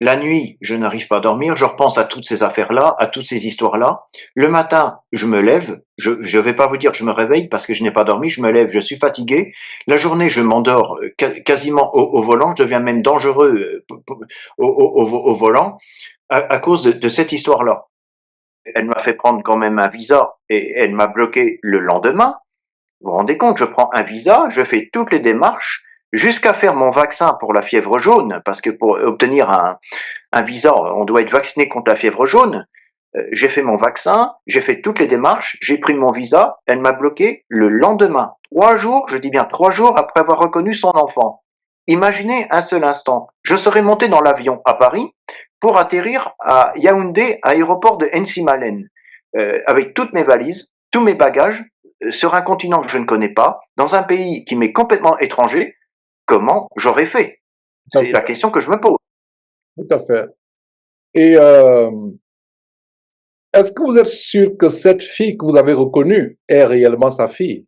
La nuit, je n'arrive pas à dormir, je repense à toutes ces affaires-là, à toutes ces histoires-là. Le matin, je me lève, je vais pas vous dire que je me réveille parce que je n'ai pas dormi, je me lève, je suis fatigué. La journée, je m'endors quasiment au volant, je deviens même dangereux au volant à cause de cette histoire-là. Elle m'a fait prendre quand même un visa et elle m'a bloqué le lendemain. Vous vous rendez compte, je prends un visa, je fais toutes les démarches jusqu'à faire mon vaccin pour la fièvre jaune, parce que pour obtenir un visa, on doit être vacciné contre la fièvre jaune. J'ai fait mon vaccin, j'ai fait toutes les démarches, j'ai pris mon visa, elle m'a bloqué le lendemain. 3 jours, je dis bien 3 jours après avoir reconnu son enfant. Imaginez un seul instant, je serais monté dans l'avion à Paris pour atterrir à Yaoundé, aéroport de Nsimalen, avec toutes mes valises, tous mes bagages, sur un continent que je ne connais pas, dans un pays qui m'est complètement étranger. Comment j'aurais fait?
Tout à
C'est la
fait,
question que je me pose.
tout à fait. Et est-ce que vous êtes sûr que cette fille que vous avez reconnue est réellement sa fille?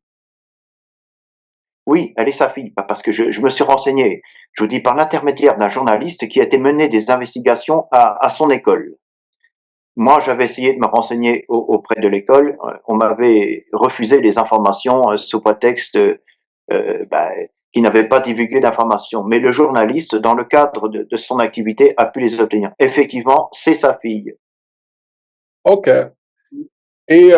Oui, elle est sa fille, parce que je me suis renseigné, je vous dis, par l'intermédiaire d'un journaliste qui a été mené des investigations à son école. Moi, j'avais essayé de me renseigner auprès de l'école. On m'avait refusé les informations sous prétexte qu'il n'avait pas divulgué d'informations. Mais le journaliste, dans le cadre de son activité, a pu les obtenir. Effectivement, c'est sa fille.
Ok. Et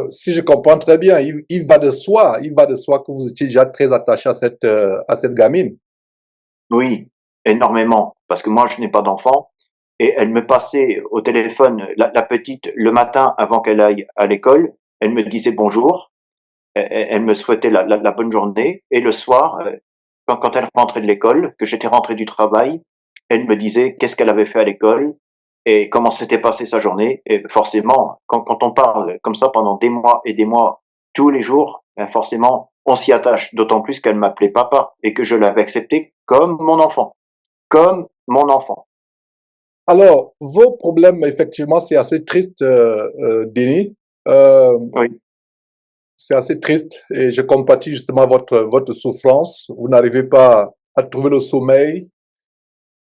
si je comprends très bien, il va de soi que vous étiez déjà très attaché à cette gamine.
Oui, énormément, parce que moi, je n'ai pas d'enfant. Et elle me passait au téléphone, la petite, le matin avant qu'elle aille à l'école. Elle me disait bonjour. Elle me souhaitait la bonne journée. Et le soir, quand elle rentrait de l'école, que j'étais rentré du travail, elle me disait qu'est-ce qu'elle avait fait à l'école et comment s'était passée sa journée. Et forcément, quand on parle comme ça pendant des mois et des mois, tous les jours, ben forcément, on s'y attache. D'autant plus qu'elle m'appelait papa et que je l'avais accepté comme mon enfant. Comme mon enfant.
Alors, vos problèmes, effectivement, c'est assez triste, Denis. Euh,
Oui.
c'est assez triste et je compatis justement votre souffrance. Vous n'arrivez pas à trouver le sommeil.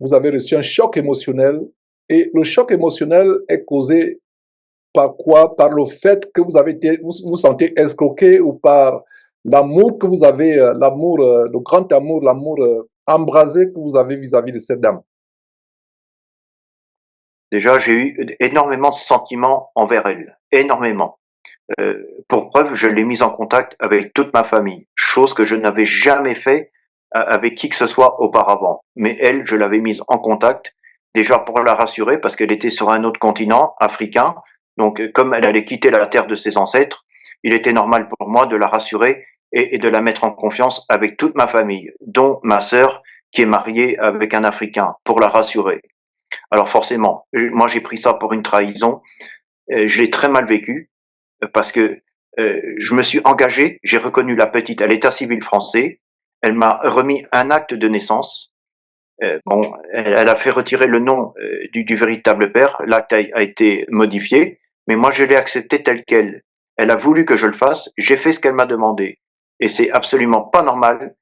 vous avez reçu un choc émotionnel et le choc émotionnel est causé par quoi? Par le fait que vous avez été, vous sentez escroqué ou par l'amour que vous avez, l'amour, le grand amour, l'amour embrasé que vous avez vis-à-vis de cette dame.
Déjà, j'ai eu énormément de sentiments envers elle, énormément. Pour preuve, je l'ai mise en contact avec toute ma famille, chose que je n'avais jamais fait avec qui que ce soit auparavant. Mais elle, je l'avais mise en contact, déjà pour la rassurer, parce qu'elle était sur un autre continent, africain. Donc, comme elle allait quitter la terre de ses ancêtres, il était normal pour moi de la rassurer et de la mettre en confiance avec toute ma famille, dont ma sœur, qui est mariée avec un Africain, pour la rassurer. Alors forcément, moi j'ai pris ça pour une trahison, je l'ai très mal vécu, parce que je me suis engagé, j'ai reconnu la petite à l'état civil français, elle m'a remis un acte de naissance. Bon, elle a fait retirer le nom du véritable père, l'acte a été modifié, mais moi je l'ai accepté tel quel. Elle a voulu que je le fasse, j'ai fait ce qu'elle m'a demandé. Et c'est absolument pas normal,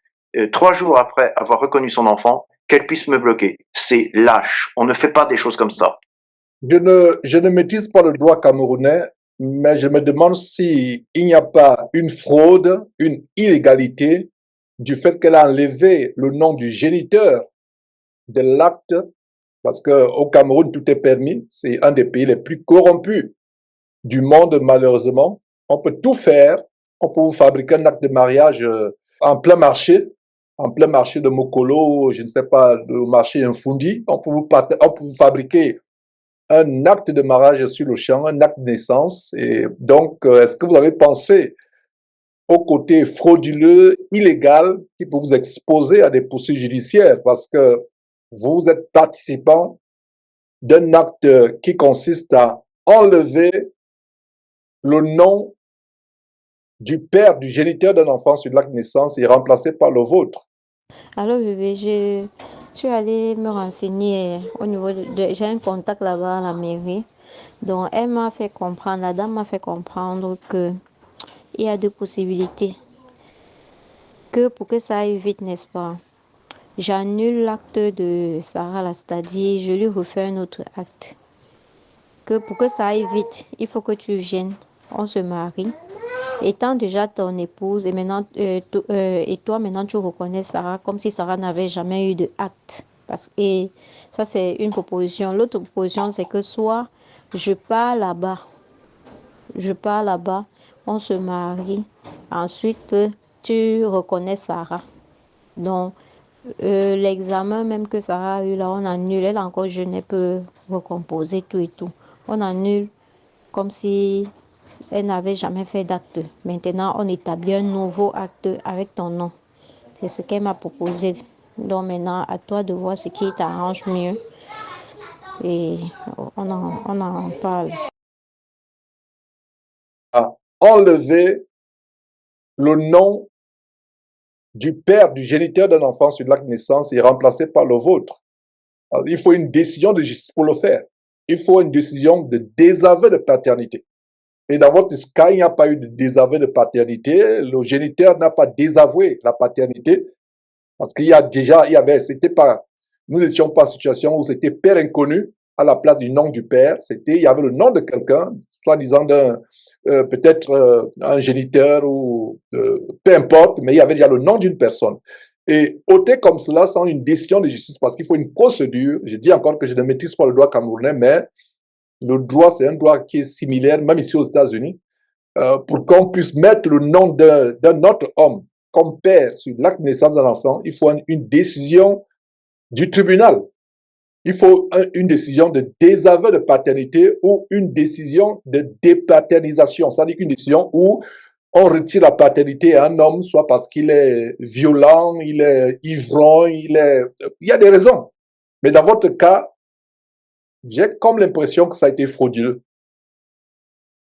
3 jours après avoir reconnu son enfant, qu'elle puisse me bloquer. C'est lâche, on ne fait pas des choses comme ça.
Je ne maîtrise pas le droit camerounais, mais je me demande si il n'y a pas une fraude, une illégalité du fait qu'elle a enlevé le nom du géniteur de l'acte, parce que au Cameroun tout est permis. C'est un des pays les plus corrompus du monde, malheureusement. On peut tout faire. On peut vous fabriquer un acte de mariage en plein marché de Mokolo, je ne sais pas, le marché Infundi. On peut vous fabriquer un acte de mariage sur le champ, un acte de naissance. Et donc, est-ce que vous avez pensé au côté frauduleux, illégal, qui peut vous exposer à des poursuites judiciaires parce que vous êtes participant d'un acte qui consiste à enlever le nom du père, du géniteur d'un enfant sur l'acte de naissance et remplacer par le vôtre?
Alors, bébé, je suis allée me renseigner au niveau j'ai un contact là-bas à la mairie. Donc, elle m'a fait comprendre, la dame m'a fait comprendre que il y a deux possibilités. Que pour que ça aille vite, n'est-ce pas? J'annule l'acte de Sarah, là, c'est-à-dire je lui refais un autre acte. Que pour que ça aille vite, il faut que tu viennes, on se marie. Étant déjà ton épouse et maintenant et toi maintenant tu reconnais Sarah comme si Sarah n'avait jamais eu de acte. Et ça c'est une proposition. L'autre proposition c'est que soit je pars là-bas, on se marie, ensuite tu reconnais Sarah. Donc l'examen même que Sarah a eu là, on annule. Elle encore jeune, elle peut recomposer tout et tout. On annule comme si elle n'avait jamais fait d'acte. Maintenant, on établit un nouveau acte avec ton nom. C'est ce qu'elle m'a proposé. Donc maintenant, à toi de voir ce qui t'arrange mieux. Et on en parle.
À enlever le nom du père, du géniteur d'un enfant sur l'acte de naissance et remplacer par le vôtre. Alors, il faut une décision de justice pour le faire. Il faut une décision de désaveu de paternité. Et dans votre cas, il n'y a pas eu de désaveu de paternité. Le géniteur n'a pas désavoué la paternité parce qu'il y a déjà, c'était pas, nous n'étions pas en situation où c'était père inconnu à la place du nom du père. Il y avait le nom de quelqu'un, soi-disant peut-être un géniteur ou peu importe, mais il y avait déjà le nom d'une personne. Et ôter comme cela sans une décision de justice, parce qu'il faut une procédure. Je dis encore que je ne maîtrise pas le droit camerounais, mais le droit, c'est un droit qui est similaire, même ici aux États-Unis, pour qu'on puisse mettre le nom d'un autre homme comme père sur l'acte de naissance d'un enfant. Il faut une décision du tribunal. Il faut une décision de désaveu de paternité ou une décision de dépaternisation, c'est-à-dire une décision où on retire la paternité à un homme, soit parce qu'il est violent, il est ivrogne, il y a des raisons. Mais dans votre cas, j'ai comme l'impression que ça a été frauduleux.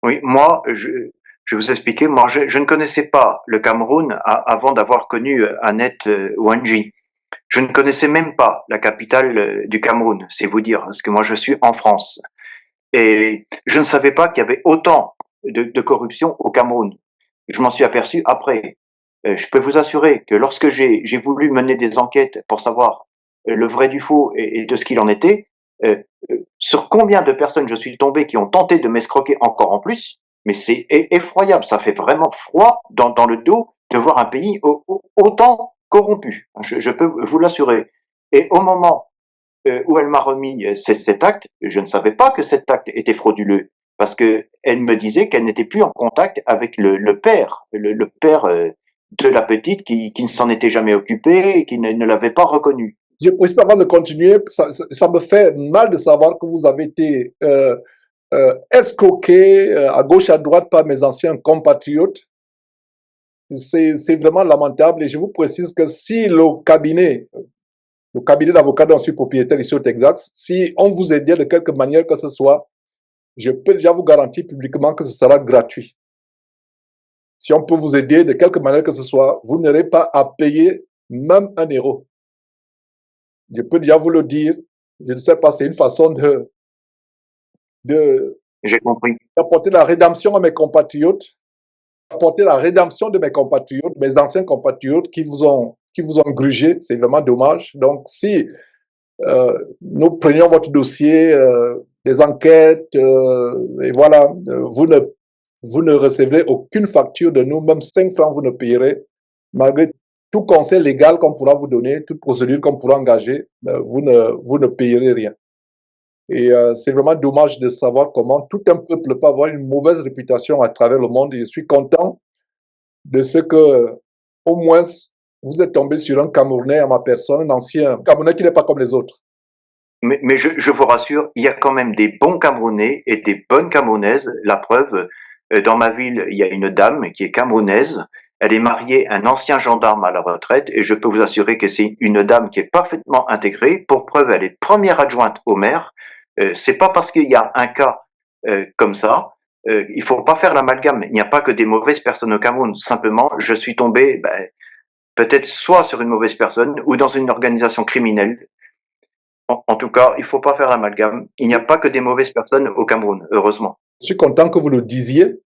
Oui, moi, je vais vous expliquer. Moi, je ne connaissais pas le Cameroun avant d'avoir connu Annette Ouanji. Je ne connaissais même pas la capitale du Cameroun, c'est vous dire, parce que moi, je suis en France. Et je ne savais pas qu'il y avait autant de corruption au Cameroun. Je m'en suis aperçu après. Je peux vous assurer que lorsque j'ai voulu mener des enquêtes pour savoir le vrai du faux et de ce qu'il en était, sur combien de personnes je suis tombé qui ont tenté de m'escroquer encore en plus, mais c'est effroyable, ça fait vraiment froid dans le dos de voir un pays autant corrompu, je peux vous l'assurer. Et au moment où elle m'a remis cet acte, je ne savais pas que cet acte était frauduleux, parce que elle me disait qu'elle n'était plus en contact avec le père, le père de la petite qui ne s'en était jamais occupé et qui ne l'avait pas reconnu.
Je précise avant de continuer, ça me fait mal de savoir que vous avez été escroqué à gauche à droite par mes anciens compatriotes. C'est vraiment lamentable et je vous précise que si le cabinet d'avocats dont je suis propriétaire ici au Texas, si on vous aidait de quelque manière que ce soit, je peux déjà vous garantir publiquement que ce sera gratuit. Si on peut vous aider de quelque manière que ce soit, vous n'aurez pas à payer même un euro. Je peux déjà vous le dire. Je ne sais pas, c'est une façon
J'ai compris.
d'apporter la rédemption à mes compatriotes, apporter la rédemption de mes compatriotes, mes anciens compatriotes qui vous ont grugé. C'est vraiment dommage. Donc, si nous prenions votre dossier, des enquêtes, et voilà, vous ne recevrez aucune facture de nous, même 5 francs vous ne payerez, malgré tout conseil légal qu'on pourra vous donner, toute procédure qu'on pourra engager, vous ne payerez rien. Et c'est vraiment dommage de savoir comment tout un peuple peut avoir une mauvaise réputation à travers le monde. Et je suis content de ce que, au moins, vous êtes tombé sur un Camerounais à ma personne, un ancien Camerounais qui n'est pas comme les autres.
Mais je vous rassure, il y a quand même des bons Camerounais et des bonnes Camerounaises. La preuve, dans ma ville, il y a une dame qui est camerounaise. Elle est mariée à un ancien gendarme à la retraite et je peux vous assurer que c'est une dame qui est parfaitement intégrée. Pour preuve, elle est première adjointe au maire. C'est pas parce qu'il y a un cas comme ça, il faut pas faire l'amalgame. Il n'y a pas que des mauvaises personnes au Cameroun. Simplement, je suis tombé peut-être soit sur une mauvaise personne ou dans une organisation criminelle. En tout cas, il faut pas faire l'amalgame. Il n'y a pas que des mauvaises personnes au Cameroun, heureusement.
Je suis content que vous le disiez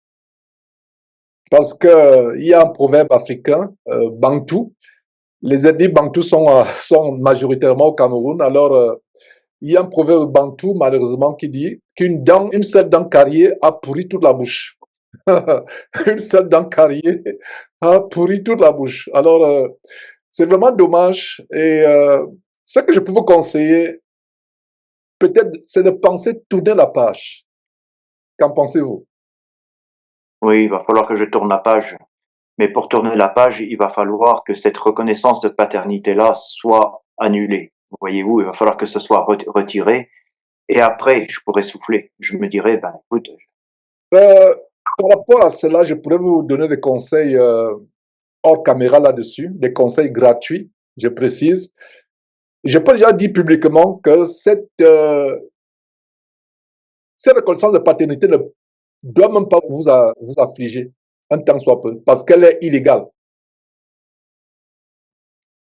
parce que il y a un proverbe africain, bantou. Les ethnies bantous sont majoritairement au Cameroun. Alors, il y a un proverbe bantou, malheureusement, qui dit une seule dent carriée a pourri toute la bouche. Une seule dent carriée a pourri toute la bouche. Alors, c'est vraiment dommage. Et ce que je peux vous conseiller, peut-être, c'est de penser tourner la page. Qu'en pensez-vous?
Oui, il va falloir que je tourne la page. Mais pour tourner la page, il va falloir que cette reconnaissance de paternité-là soit annulée. Voyez-vous, il va falloir que ce soit retiré. Et après, je pourrais souffler. Je me dirais, écoute.
Par rapport à cela, je pourrais vous donner des conseils hors caméra là-dessus, des conseils gratuits, je précise. Je peux déjà dire publiquement que cette reconnaissance de paternité ne doit même pas vous affliger un tant soit peu, parce qu'elle est illégale.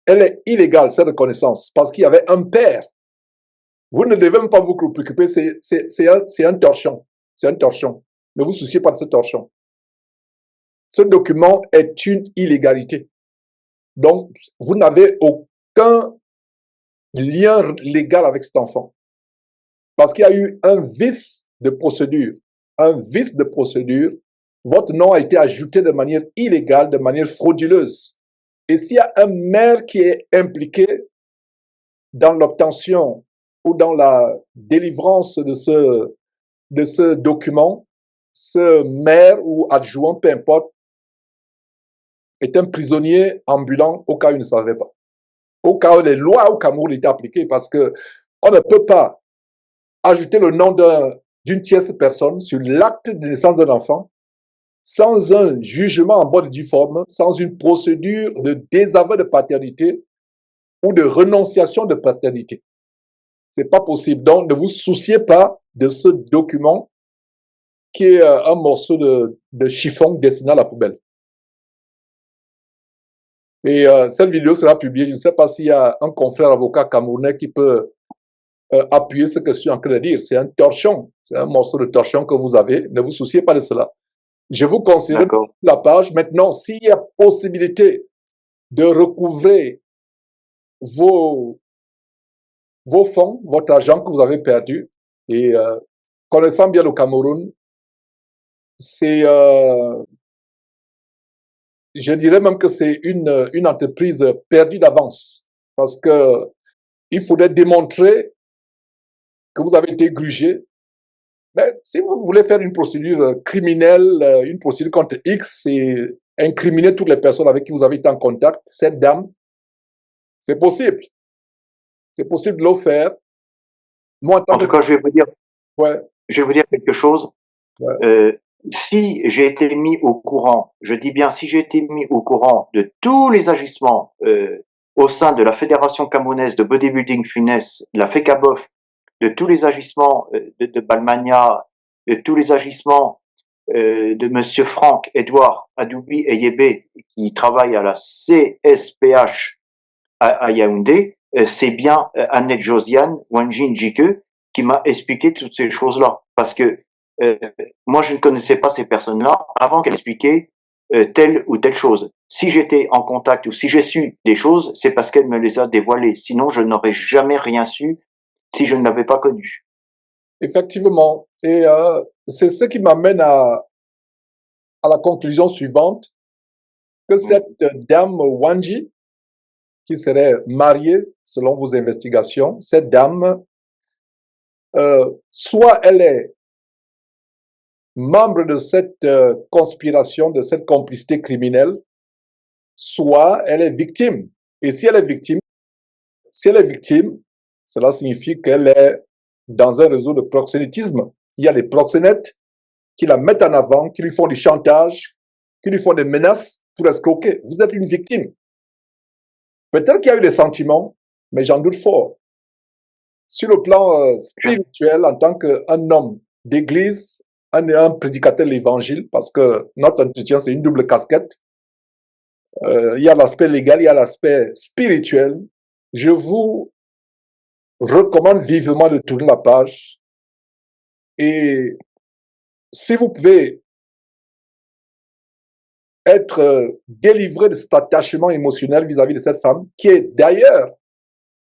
Elle est illégale, cette reconnaissance, parce qu'il y avait un père. Vous ne devez même pas vous préoccuper, c'est un torchon. C'est un torchon. Ne vous souciez pas de ce torchon. Ce document est une illégalité. Donc, vous n'avez aucun lien légal avec cet enfant. Parce qu'il y a eu un vice de procédure. Un vice de procédure. Votre nom a été ajouté de manière illégale, de manière frauduleuse. Et s'il y a un maire qui est impliqué dans l'obtention ou dans la délivrance de ce document, ce maire ou adjoint, peu importe, est un prisonnier ambulant au cas où il ne savait pas. Au cas où les lois au Cameroun étaient appliquées, parce que on ne peut pas ajouter le nom d'une tierce personne sur l'acte de naissance d'un enfant sans un jugement en bonne et due forme, sans une procédure de désaveu de paternité ou de renonciation de paternité. C'est pas possible. Donc, ne vous souciez pas de ce document qui est un morceau de chiffon destiné à la poubelle. Et cette vidéo sera publiée. Je ne sais pas s'il y a un confrère avocat camerounais qui peut appuyer ce que je suis en train de dire. C'est un torchon. C'est un morceau de torchon que vous avez. Ne vous souciez pas de cela. Je vous conseille la page. Maintenant, s'il y a possibilité de recouvrer vos vos fonds, votre argent que vous avez perdu. Et connaissant bien le Cameroun, c'est, je dirais même que c'est une entreprise perdue d'avance. Parce que il faudrait démontrer que vous avez été grugé. Mais si vous voulez faire une procédure criminelle, une procédure contre X, et incriminer toutes les personnes avec qui vous avez été en contact, cette dame, c'est possible. C'est possible de le faire. Moi, en tant
En tout
que...
cas, je vais vous dire,
Ouais,
je vais vous dire quelque chose.
ouais.
Si j'ai été mis au courant, je dis bien si j'ai été mis au courant de tous les agissements au sein de la Fédération camerounaise de bodybuilding finesse, la FECABOF, de tous les agissements de Balmania, de tous les agissements de Monsieur Franck Edouard Adoubi Eyebe, qui travaille à la CSPH à Yaoundé, c'est bien Annette Josiane Wanjin Jike qui m'a expliqué toutes ces choses-là. Parce que moi, je ne connaissais pas ces personnes-là avant qu'elles expliquaient telle ou telle chose. Si j'étais en contact ou si j'ai su des choses, c'est parce qu'elle me les a dévoilées. Sinon, je n'aurais jamais rien su si je ne l'avais pas connue.
Effectivement. Et c'est ce qui m'amène à la conclusion suivante, que cette dame Wanji, qui serait mariée selon vos investigations, cette dame, soit elle est membre de cette conspiration, de cette complicité criminelle, soit elle est victime. Et si elle est victime, cela signifie qu'elle est dans un réseau de proxénétisme. Il y a des proxénètes qui la mettent en avant, qui lui font du chantage, qui lui font des menaces pour escroquer. Vous êtes une victime. Peut-être qu'il y a eu des sentiments, mais j'en doute fort. Sur le plan spirituel, en tant qu'un homme d'église, un prédicateur de l'évangile, parce que notre entretien, c'est une double casquette. Il y a l'aspect légal, il y a l'aspect spirituel. Je vous recommande vivement de tourner la page. Et si vous pouvez être délivré de cet attachement émotionnel vis-à-vis de cette femme, qui est d'ailleurs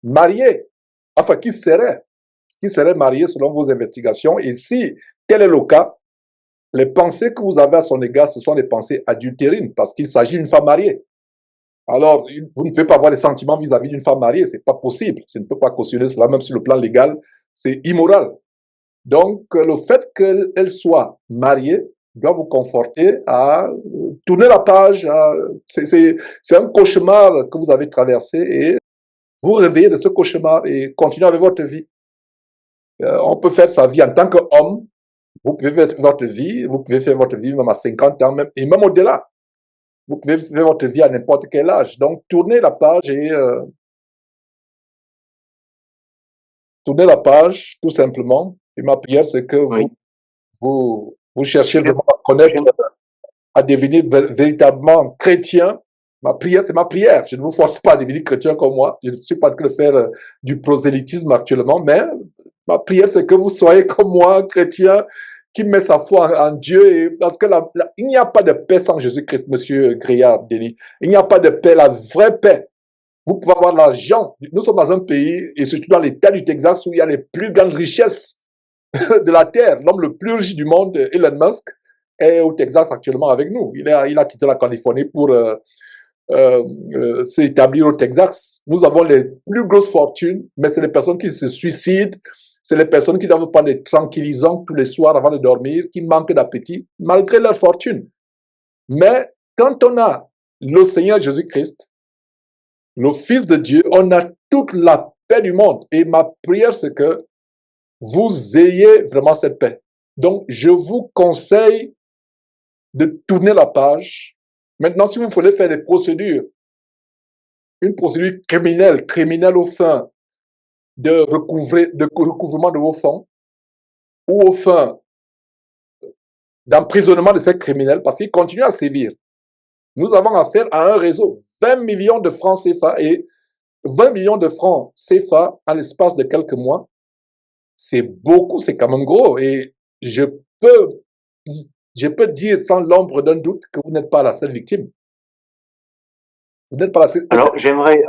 mariée, enfin qui serait mariée selon vos investigations, et si tel est le cas, les pensées que vous avez à son égard, ce sont des pensées adultérines, parce qu'il s'agit d'une femme mariée. Alors, vous ne pouvez pas avoir des sentiments vis-à-vis d'une femme mariée, c'est pas possible. Je ne peux pas cautionner cela, même sur le plan légal, c'est immoral. Donc, le fait qu'elle soit mariée doit vous conforter à tourner la page. C'est un cauchemar que vous avez traversé et vous réveillez de ce cauchemar et continuez avec votre vie. On peut faire sa vie en tant qu'homme. Vous pouvez faire votre vie, même à 50 ans, et même au-delà. Vous pouvez faire votre vie à n'importe quel âge. Donc, tournez la page et tournez la page, tout simplement. Et ma prière, c'est que vous cherchez vraiment à connaître, à devenir véritablement chrétien. Ma prière, c'est ma prière. Je ne vous force pas à devenir chrétien comme moi. Je ne suis pas en train de faire du prosélytisme actuellement, mais ma prière, c'est que vous soyez comme moi, chrétien, qui met sa foi en Dieu. Et parce que il n'y a pas de paix sans Jésus-Christ, monsieur Grillard, Denis. Il n'y a pas de paix, la vraie paix. Vous pouvez avoir l'argent. Nous sommes dans un pays, et surtout dans l'État du Texas, où il y a les plus grandes richesses de la Terre. L'homme le plus riche du monde, Elon Musk, est au Texas actuellement avec nous. Il a quitté la Californie pour s'établir au Texas. Nous avons les plus grosses fortunes, mais c'est les personnes qui se suicident, c'est les personnes qui doivent prendre des tranquillisants tous les soirs avant de dormir, qui manquent d'appétit, malgré leur fortune. Mais quand on a le Seigneur Jésus-Christ, le Fils de Dieu, on a toute la paix du monde. Et ma prière, c'est que vous ayez vraiment cette paix. Donc, je vous conseille de tourner la page. Maintenant, si vous voulez faire des procédures, une procédure criminelle au fin de recouvrement de vos fonds, ou au fin d'emprisonnement de ces criminels, parce qu'ils continuent à sévir. Nous avons affaire à un réseau, 20 millions de francs CFA, et 20 millions de francs CFA en l'espace de quelques mois, c'est beaucoup, c'est quand même gros. Et je peux dire sans l'ombre d'un doute que vous n'êtes pas la seule victime. Vous n'êtes pas la seule.
Alors, j'aimerais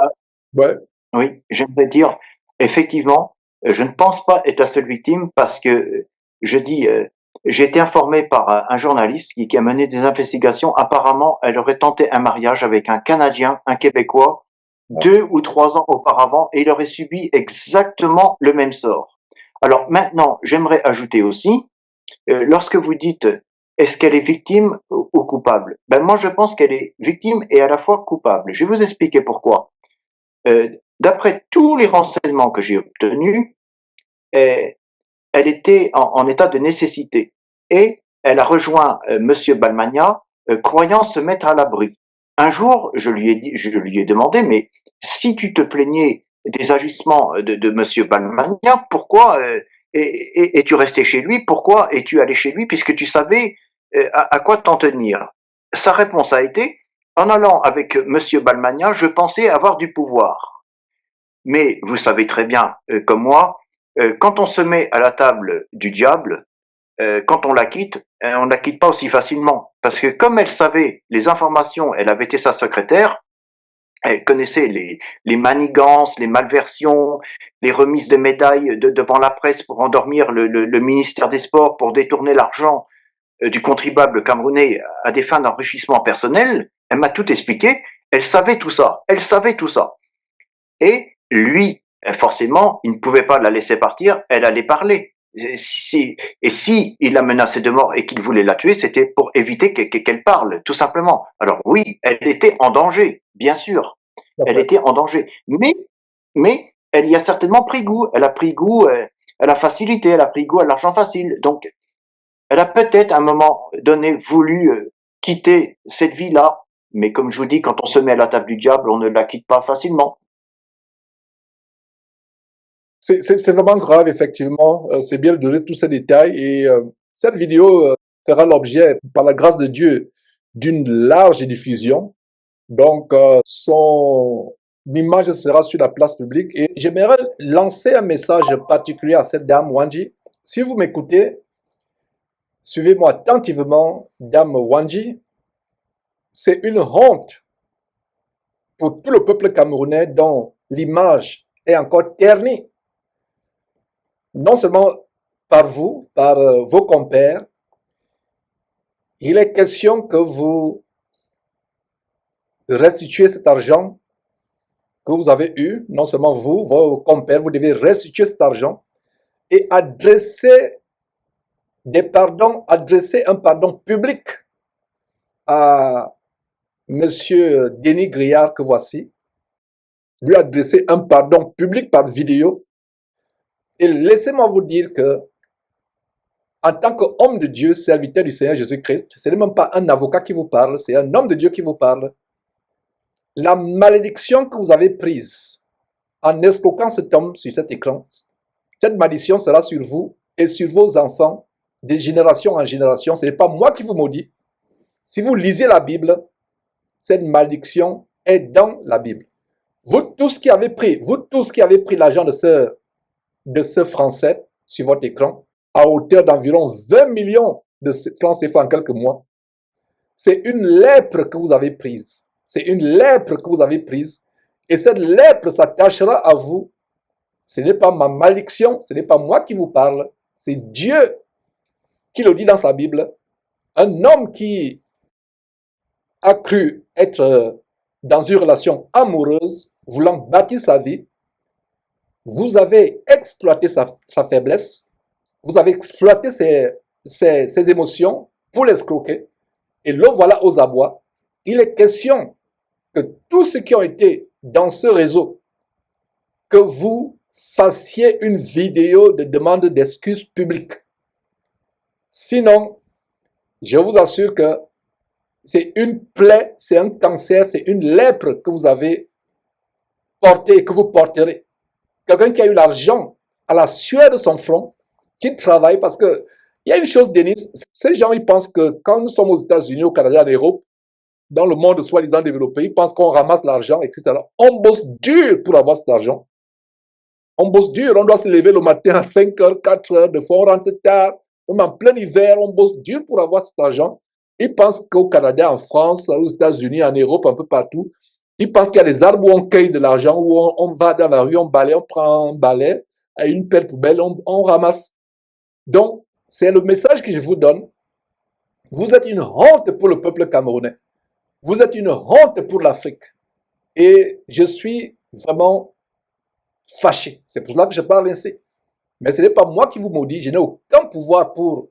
Ouais.
oui, j'aimerais dire, effectivement, je ne pense pas être la seule victime parce que je dis, j'ai été informé par un journaliste qui a mené des investigations. Apparemment, elle aurait tenté un mariage avec un Canadien, un Québécois, 2 ou 3 ans auparavant, et il aurait subi exactement le même sort. Alors maintenant, j'aimerais ajouter aussi, lorsque vous dites est-ce qu'elle est victime ou coupable? Ben moi, je pense qu'elle est victime et à la fois coupable. Je vais vous expliquer pourquoi. D'après tous les renseignements que j'ai obtenus, elle était en état de nécessité et elle a rejoint Monsieur Balmagna, croyant se mettre à l'abri. Un jour, je lui ai demandé, mais si tu te plaignais des agissements de Monsieur Balmagna, pourquoi es-tu resté chez lui? Pourquoi es-tu allé chez lui puisque tu savais à quoi t'en tenir? Sa réponse a été, en allant avec Monsieur Balmagna, je pensais avoir du pouvoir. Mais vous savez très bien, comme moi, quand on se met à la table du diable, quand on la quitte pas aussi facilement. Parce que comme elle savait les informations, elle avait été sa secrétaire, elle connaissait les manigances, les malversions, les remises de médailles devant la presse pour endormir le ministère des Sports, pour détourner l'argent du contribuable camerounais à des fins d'enrichissement personnel. Elle m'a tout expliqué. Elle savait tout ça. Elle savait tout ça. Et lui, forcément, il ne pouvait pas la laisser partir, elle allait parler. Et si il la menaçait de mort et qu'il voulait la tuer, c'était pour éviter qu'elle parle, tout simplement. Alors oui, elle était en danger, bien sûr. Elle était en danger. Mais elle y a certainement pris goût. Elle a pris goût à la facilité, elle a pris goût à l'argent facile. Donc, elle a peut-être à un moment donné voulu quitter cette vie-là. Mais comme je vous dis, quand on se met à la table du diable, on ne la quitte pas facilement.
C'est vraiment grave, effectivement. C'est bien de donner tous ces détails. Et cette vidéo fera l'objet, par la grâce de Dieu, d'une large diffusion. Donc, son image sera sur la place publique. Et j'aimerais lancer un message particulier à cette dame, Wanji. Si vous m'écoutez, suivez-moi attentivement, dame Wanji. C'est une honte pour tout le peuple camerounais dont l'image est encore ternie. Non seulement par vous, par vos compères, il est question que vous restituez cet argent que vous avez eu, non seulement vous, vos compères, vous devez restituer cet argent et adresser un pardon public à Monsieur Denis Griard que voici, lui adresser un pardon public par vidéo. Et laissez-moi vous dire que, en tant qu'homme de Dieu, serviteur du Seigneur Jésus-Christ, ce n'est même pas un avocat qui vous parle, c'est un homme de Dieu qui vous parle. La malédiction que vous avez prise en escroquant cet homme sur cet écran, cette malédiction sera sur vous et sur vos enfants de génération en génération. Ce n'est pas moi qui vous maudis. Si vous lisez la Bible, cette malédiction est dans la Bible. Vous tous qui avez pris l'argent de ce Français sur votre écran, à hauteur d'environ 20 millions de francs CFA en quelques mois, c'est une lèpre que vous avez prise. C'est une lèpre que vous avez prise. Et cette lèpre s'attachera à vous. Ce n'est pas ma malédiction, ce n'est pas moi qui vous parle. C'est Dieu qui le dit dans sa Bible. Un homme qui a cru être dans une relation amoureuse, voulant bâtir sa vie, vous avez exploité sa faiblesse, vous avez exploité ses émotions pour l'escroquer, et le voilà aux abois. Il est question que tous ceux qui ont été dans ce réseau, que vous fassiez une vidéo de demande d'excuses publiques. Sinon, je vous assure que c'est une plaie, c'est un cancer, c'est une lèpre que vous avez portée et que vous porterez. Quelqu'un qui a eu l'argent à la sueur de son front, qui travaille, parce que il y a une chose, Denis, ces gens, ils pensent que quand nous sommes aux États-Unis, au Canada, en Europe, dans le monde soi-disant développé, ils pensent qu'on ramasse l'argent, etc. On bosse dur pour avoir cet argent. On bosse dur, on doit se lever le matin à 5 heures, 4 heures, de fois on rentre tard, même en plein hiver, on bosse dur pour avoir cet argent. Ils pensent qu'au Canada, en France, aux États-Unis, en Europe, un peu partout, Ils pensent qu'il y a des arbres où on cueille de l'argent, où on va dans la rue, on balaye, on prend un balai, à une pelle poubelle, on ramasse. Donc, c'est le message que je vous donne. Vous êtes une honte pour le peuple camerounais. Vous êtes une honte pour l'Afrique. Et je suis vraiment fâché. C'est pour cela que je parle ainsi. Mais ce n'est pas moi qui vous maudis. Je n'ai aucun pouvoir pour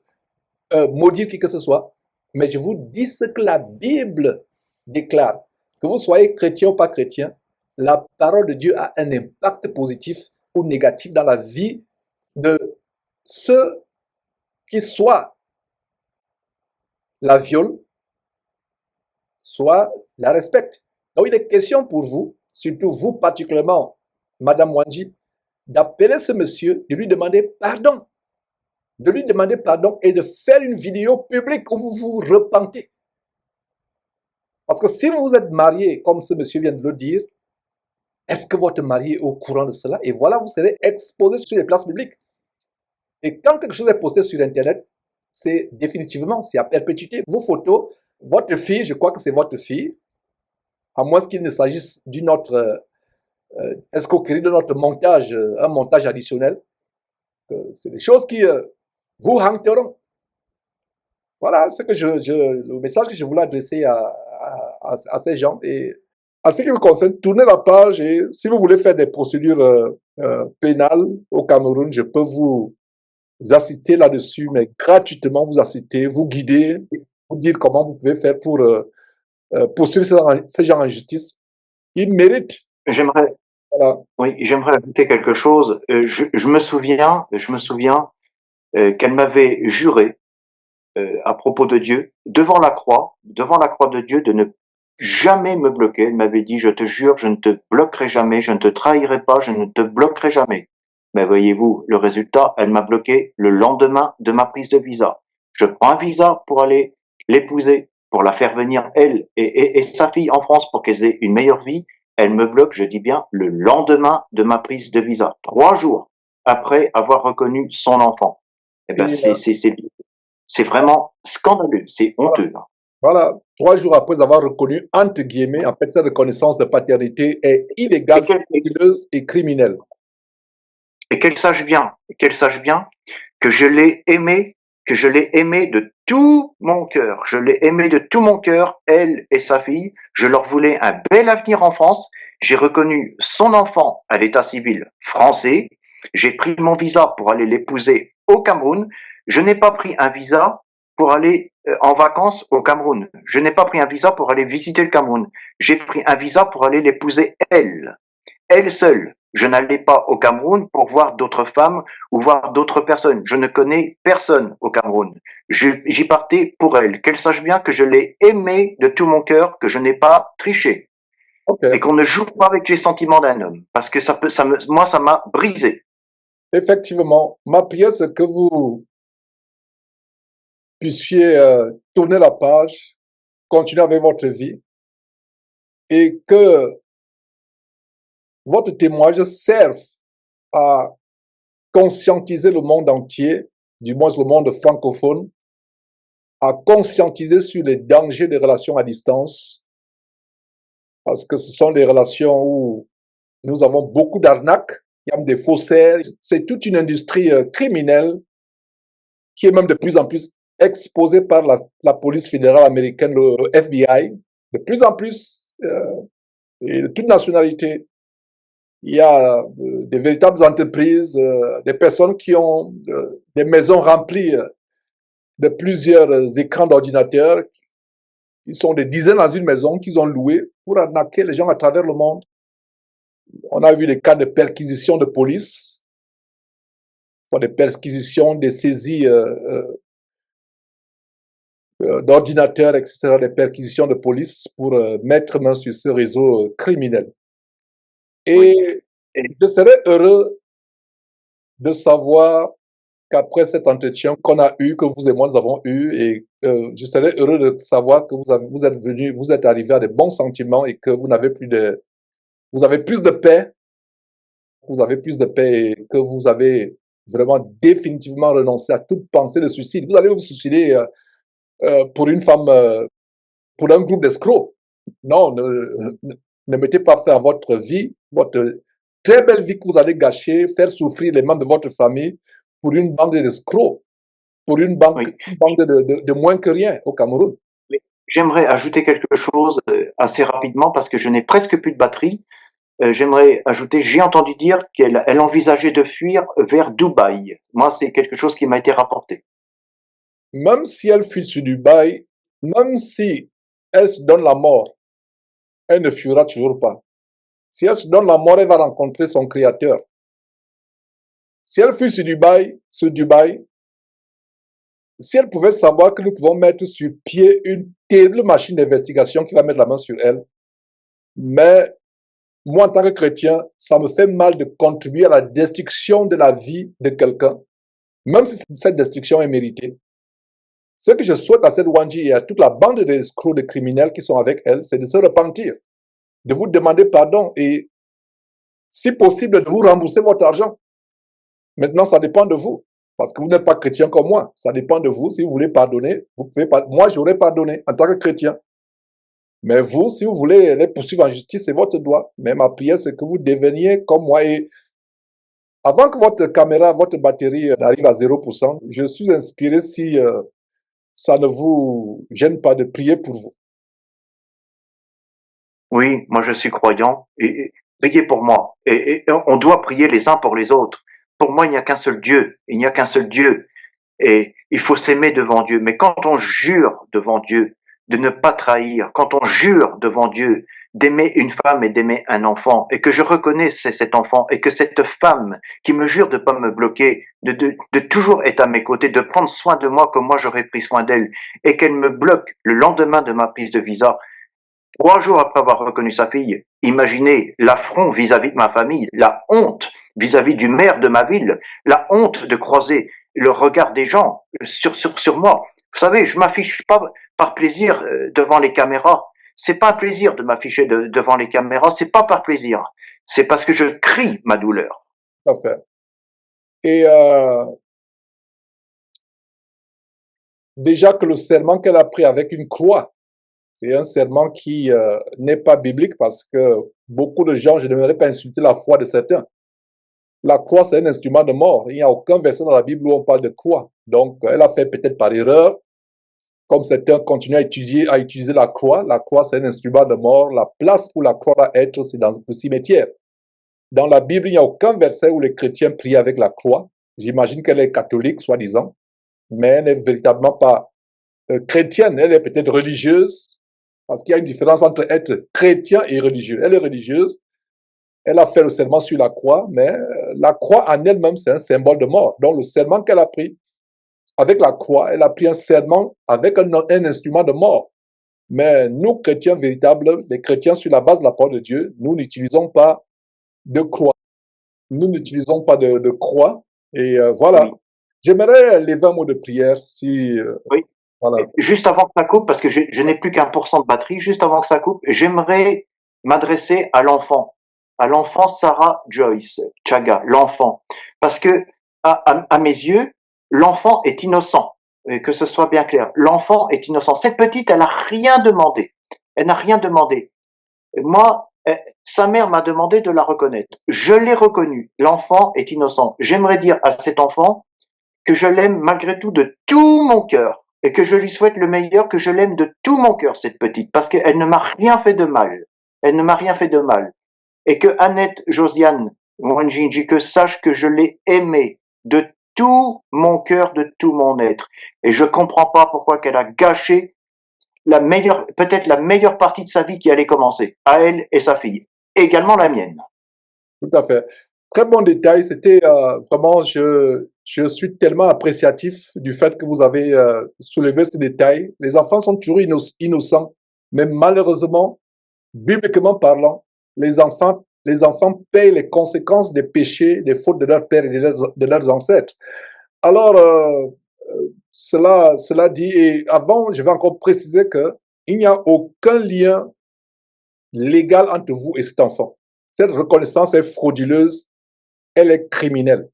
maudire qui que ce soit. Mais je vous dis ce que la Bible déclare. Que vous soyez chrétien ou pas chrétien, la parole de Dieu a un impact positif ou négatif dans la vie de ceux qui soit la violent, soit la respectent. Donc il est question pour vous, surtout vous particulièrement, Madame Wanji, d'appeler ce monsieur, de lui demander pardon. De lui demander pardon et de faire une vidéo publique où vous vous repentez. Parce que si vous êtes marié, comme ce monsieur vient de le dire, est-ce que votre mari est au courant de cela? Et voilà, vous serez exposé sur les places publiques. Et quand quelque chose est posté sur Internet, c'est définitivement, c'est à perpétuité. Vos photos, votre fille, je crois que c'est votre fille, à moins qu'il ne s'agisse d'une autre escroquerie, de notre montage, un montage additionnel. C'est des choses qui vous hanteront. Voilà ce que le message que je voulais adresser à ces gens. Et en ce qui me concerne, tournez la page et si vous voulez faire des procédures pénales au Cameroun, je peux vous assister là-dessus, mais gratuitement vous assister, vous guider, vous dire comment vous pouvez faire pour poursuivre ces gens en justice. Ils méritent.
J'aimerais,
Voilà.
oui, j'aimerais ajouter quelque chose. Je me souviens qu'elle m'avait juré à propos de Dieu, devant la croix de Dieu, de ne jamais me bloquer. Elle m'avait dit, je te jure, je ne te bloquerai jamais, je ne te trahirai pas, je ne te bloquerai jamais. Mais voyez-vous, le résultat, elle m'a bloqué le lendemain de ma prise de visa. Je prends un visa pour aller l'épouser, pour la faire venir, elle et sa fille en France pour qu'elles aient une meilleure vie. Elle me bloque, je dis bien, le lendemain de ma prise de visa, 3 jours après avoir reconnu son enfant. Eh ben,
Et,
c'est vraiment scandaleux, c'est honteux.
voilà, 3 jours après avoir reconnu, entre guillemets, en fait, cette reconnaissance de paternité est illégale, frauduleuse et criminelle.
Et qu'elle sache bien que je l'ai aimée de tout mon cœur. Je l'ai aimée de tout mon cœur, elle et sa fille. Je leur voulais un bel avenir en France. J'ai reconnu son enfant à l'état civil français. J'ai pris mon visa pour aller l'épouser au Cameroun. Je n'ai pas pris un visa pour aller en vacances au Cameroun. Je n'ai pas pris un visa pour aller visiter le Cameroun. J'ai pris un visa pour aller l'épouser elle seule. Je n'allais pas au Cameroun pour voir d'autres femmes ou voir d'autres personnes. Je ne connais personne au Cameroun. J'y partais pour elle. Qu'elle sache bien que je l'ai aimée de tout mon cœur, que je n'ai pas triché.
Okay.
Et qu'on ne joue pas avec les sentiments d'un homme. Parce que moi, ça m'a brisé.
Effectivement, ma prière, c'est que vous puissiez tourner la page, continuer avec votre vie et que votre témoignage serve à conscientiser le monde entier, du moins le monde francophone, à conscientiser sur les dangers des relations à distance, parce que ce sont des relations où nous avons beaucoup d'arnaques, il y a des faussaires, c'est toute une industrie criminelle qui est même de plus en plus exposée par la police fédérale américaine, le FBI, de plus en plus, et de toute nationalité. Il y a des véritables entreprises, des personnes qui ont des maisons remplies de plusieurs écrans d'ordinateurs. Ils sont des dizaines dans une maison qu'ils ont louées pour arnaquer les gens à travers le monde. On a vu des cas de perquisition de police, des perquisitions, des saisies d'ordinateurs, etc., des perquisitions de police pour mettre main sur ce réseau criminel. Et je serais heureux de savoir qu'après cet entretien qu'on a eu, que vous et moi nous avons eu, et je serais heureux de savoir que vous êtes venu, vous êtes arrivé à des bons sentiments et que vous avez plus de paix, et que vous avez vraiment définitivement renoncé à toute pensée de suicide. Vous allez vous suicider pour une femme, pour un groupe d'escrocs. Non, Ne mettez pas fin à votre vie, votre très belle vie que vous allez gâcher, faire souffrir les membres de votre famille pour une bande d'escrocs, pour une
Oui.
bande de moins que rien au Cameroun.
Mais j'aimerais ajouter quelque chose assez rapidement parce que je n'ai presque plus de batterie. J'aimerais ajouter, j'ai entendu dire qu'elle envisageait de fuir vers Dubaï. Moi, c'est quelque chose qui m'a été rapporté.
Même si elle fuit sur Dubaï, même si elle se donne la mort, elle ne fuira toujours pas. Si elle se donne la mort, elle va rencontrer son créateur. Si elle fuit sur Dubaï, si elle pouvait savoir que nous pouvons mettre sur pied une terrible machine d'investigation qui va mettre la main sur elle, mais moi, en tant que chrétien, ça me fait mal de contribuer à la destruction de la vie de quelqu'un, même si cette destruction est méritée. Ce que je souhaite à cette Wanji et à toute la bande d'escrocs, de criminels qui sont avec elle, c'est de se repentir, de vous demander pardon et, si possible, de vous rembourser votre argent. Maintenant, ça dépend de vous, parce que vous n'êtes pas chrétien comme moi. Ça dépend de vous. Si vous voulez pardonner, vous pouvez pas. Moi, j'aurais pardonné en tant que chrétien. Mais vous, si vous voulez les poursuivre en justice, c'est votre droit. Mais ma prière, c'est que vous deveniez comme moi. Et avant que votre caméra, votre batterie arrive à 0%, je suis inspiré, si ça ne vous gêne pas, de prier pour vous.
Oui, moi je suis croyant et priez pour moi. Et on doit prier les uns pour les autres. Pour moi, il n'y a qu'un seul Dieu. Il n'y a qu'un seul Dieu. Et il faut s'aimer devant Dieu. Mais quand on jure devant Dieu de ne pas trahir, quand on jure devant Dieu d'aimer une femme et d'aimer un enfant, et que je reconnais cet enfant, et que cette femme qui me jure de ne pas me bloquer, de toujours être à mes côtés, de prendre soin de moi comme moi j'aurais pris soin d'elle, et qu'elle me bloque le lendemain de ma prise de visa, 3 jours après avoir reconnu sa fille, imaginez l'affront vis-à-vis de ma famille, la honte vis-à-vis du maire de ma ville, la honte de croiser le regard des gens sur moi. Vous savez, je m'affiche pas par plaisir devant les caméras. C'est pas un plaisir de m'afficher devant les caméras, c'est pas par plaisir. C'est parce que je crie ma douleur.
Tout à fait. Et déjà que le serment qu'elle a pris avec une croix, c'est un serment qui n'est pas biblique, parce que beaucoup de gens, je n'aimerais pas insulter la foi de certains. La croix, c'est un instrument de mort. Il n'y a aucun verset dans la Bible où on parle de croix. Donc, elle a fait peut-être par erreur, comme certains continuent à utiliser la croix. La croix, c'est un instrument de mort. La place où la croix va être, c'est dans le cimetière. Dans la Bible, il n'y a aucun verset où les chrétiens prient avec la croix. J'imagine qu'elle est catholique, soi-disant, mais elle n'est véritablement pas chrétienne. Elle est peut-être religieuse, parce qu'il y a une différence entre être chrétien et religieux. Elle est religieuse. Elle a fait le serment sur la croix, mais la croix en elle-même, c'est un symbole de mort. Donc, le serment qu'elle a pris avec la croix, elle a pris un serment avec un instrument de mort. Mais nous, chrétiens véritables, les chrétiens sur la base de la parole de Dieu, nous n'utilisons pas de croix. Nous n'utilisons pas de croix. Et voilà.
Oui.
J'aimerais lever un mot de prière si...
Oui.
Voilà.
Juste avant que ça coupe, parce que je n'ai plus qu'1% de batterie, juste avant que ça coupe, j'aimerais m'adresser à l'enfant Sarah Joyce Chaga, l'enfant. Parce que, à mes yeux, l'enfant est innocent. Et que ce soit bien clair. L'enfant est innocent. Cette petite, elle n'a rien demandé. Elle n'a rien demandé. Moi, sa mère m'a demandé de la reconnaître. Je l'ai reconnue. L'enfant est innocent. J'aimerais dire à cet enfant que je l'aime malgré tout de tout mon cœur et que je lui souhaite le meilleur, que je l'aime de tout mon cœur, cette petite, parce qu'elle ne m'a rien fait de mal. Elle ne m'a rien fait de mal. Et que Annette Josiane Mwanjinji, que sache que je l'ai aimée de tout mon cœur, de tout mon être. Et je comprends pas pourquoi qu'elle a gâché peut-être la meilleure partie de sa vie qui allait commencer, à elle et sa fille. Et également la mienne.
Tout à fait. Très bon détail. C'était vraiment, je suis tellement appréciatif du fait que vous avez soulevé ce détail. Les enfants sont toujours innocents, mais malheureusement, bibliquement parlant, les enfants payent les conséquences des péchés, des fautes de leurs pères et de leurs ancêtres. Alors, cela dit, et avant, je vais encore préciser que il n'y a aucun lien légal entre vous et cet enfant. Cette reconnaissance est frauduleuse, elle est criminelle.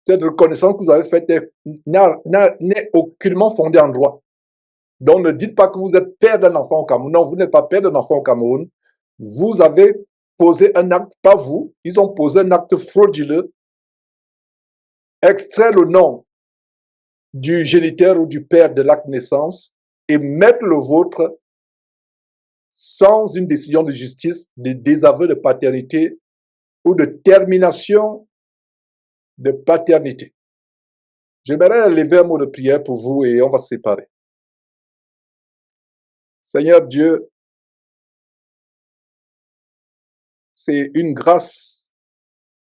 Cette reconnaissance que vous avez faite n'est aucunement fondée en droit. Donc, ne dites pas que vous êtes père d'un enfant au Cameroun. Non, vous n'êtes pas père d'un enfant au Cameroun. Vous avez posé un acte, pas vous, ils ont posé un acte frauduleux, extraire le nom du géniteur ou du père de l'acte de naissance et mettre le vôtre sans une décision de justice de désaveu de paternité ou de termination de paternité. J'aimerais lever un mot de prière pour vous et on va se séparer. Seigneur Dieu, c'est une grâce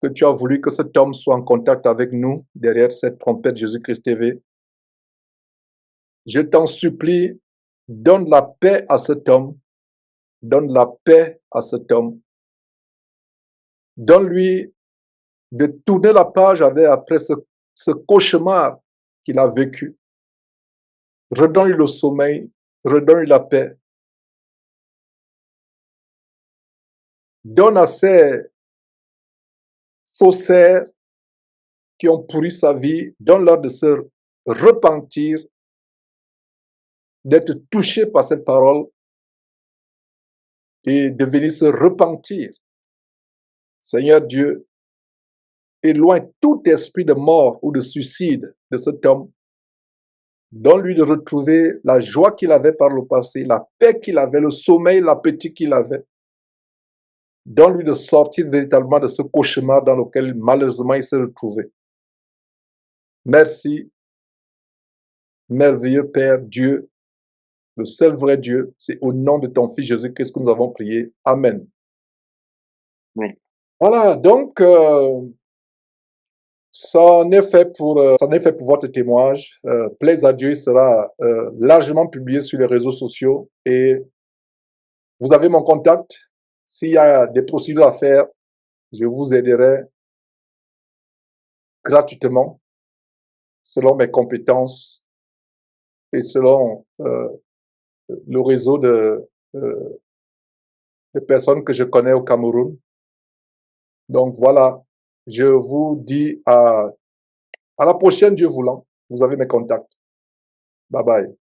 que tu as voulu que cet homme soit en contact avec nous derrière cette trompette Jésus-Christ TV. Je t'en supplie, donne la paix à cet homme, donne la paix à cet homme. Donne-lui de tourner la page après ce cauchemar qu'il a vécu. Redonne-lui le sommeil, redonne-lui la paix. Donne à ces faussaires qui ont pourri sa vie, donne-leur de se repentir, d'être touchés par cette parole et de venir se repentir. Seigneur Dieu, éloigne tout esprit de mort ou de suicide de cet homme. Donne-lui de retrouver la joie qu'il avait par le passé, la paix qu'il avait, le sommeil, l'appétit qu'il avait. Donne-lui de sortir véritablement de ce cauchemar dans lequel malheureusement il s'est retrouvé. Merci, merveilleux Père Dieu, le seul vrai Dieu. C'est au nom de ton Fils Jésus-Christ que nous avons prié. Amen.
Oui.
Voilà, donc ça en est fait pour votre témoignage. Plaise à Dieu, il sera largement publié sur les réseaux sociaux et vous avez mon contact. S'il y a des procédures à faire, je vous aiderai gratuitement selon mes compétences et selon le réseau de personnes que je connais au Cameroun. Donc voilà, je vous dis à la prochaine, Dieu voulant. Vous avez mes contacts. Bye bye.